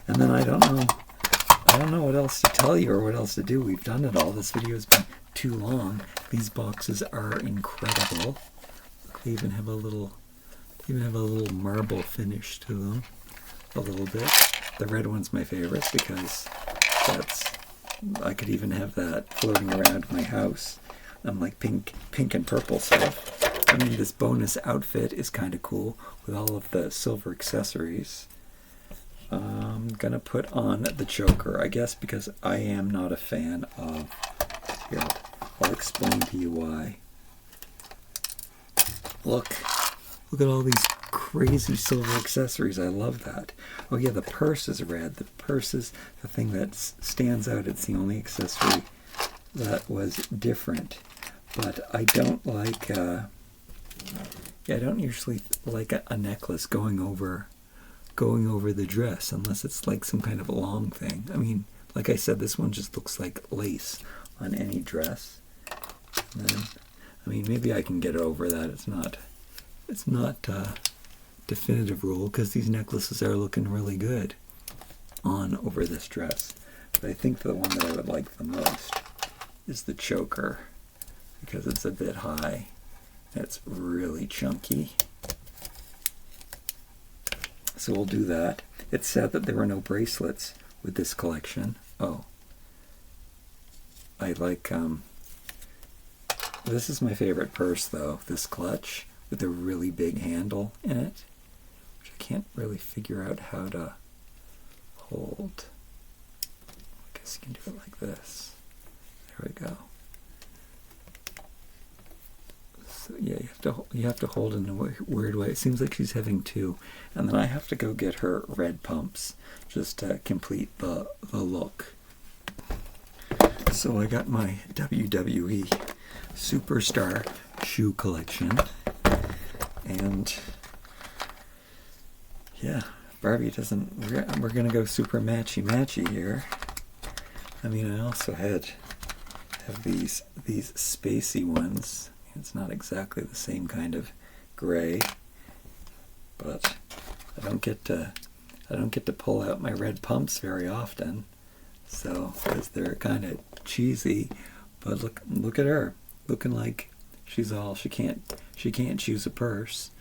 And then I don't know what else to tell you or what else to do. We've done it all. This video has been too long. These boxes are incredible. They even have a little marble finish to them, a little bit. The red one's my favorite because I could even have that floating around my house. I'm like pink and purple stuff. I mean, this bonus outfit is kind of cool with all of the silver accessories. I'm gonna put on the choker, I guess, because I am not a fan of. Here, I'll explain to you why. Look at all these crazy silver accessories. I love that. Oh yeah, the purse is red. The purse is the thing that stands out. It's the only accessory that was different. But I don't like. I don't usually like a necklace going over the dress unless it's like some kind of long thing. I mean, like I said, this one just looks like lace on any dress. And then, I mean, maybe I can get over that. It's not a definitive rule because these necklaces are looking really good on over this dress. But I think the one that I would like the most is the choker because it's a bit high. It's really chunky. So we'll do that. It's sad that there were no bracelets with this collection. Oh. I like, this is my favorite purse though, this clutch with a really big handle in it, which I can't really figure out how to hold. I guess you can do it like this. There we go. So yeah, you have to hold in a weird way. It seems like she's having two, and then I have to go get her red pumps just to complete the look. So I got my WWE Superstar shoe collection, and yeah, Barbie doesn't. We're gonna go super matchy here. I mean, I also had have these spacey ones. It's not exactly the same kind of gray, but I don't get to pull out my red pumps very often, so because they're kind of cheesy. But look at her, looking like she can't choose a purse,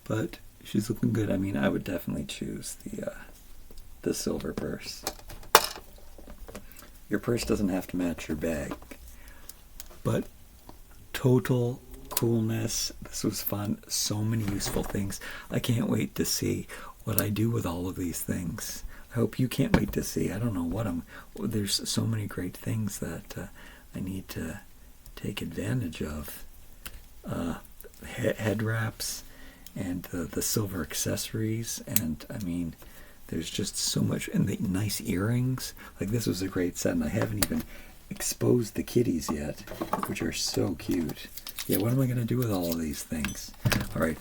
but she's looking good. I mean, I would definitely choose the silver purse. Your purse doesn't have to match your bag, but total coolness. This was fun. So many useful things. I can't wait to see what I do with all of these things. I hope you can't wait to see. I don't know what there's so many great things that I need to take advantage of. Head wraps and the silver accessories, and I mean, there's just so much. And the nice earrings. Like, this was a great set, and I haven't even exposed the kitties yet, which are so cute. Yeah, what am I going to do with all of these things? All right,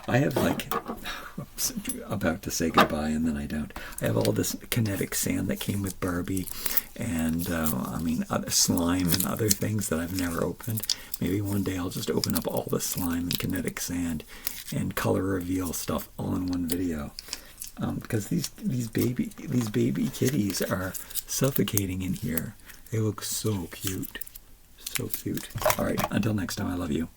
I have oops, about to say goodbye, and then I don't. I have all this kinetic sand that came with Barbie, and I mean, other slime and other things that I've never opened. Maybe one day I'll just open up all the slime and kinetic sand and color reveal stuff all in one video. Because these baby kitties are suffocating in here. They look so cute. So cute. All right, until next time, I love you.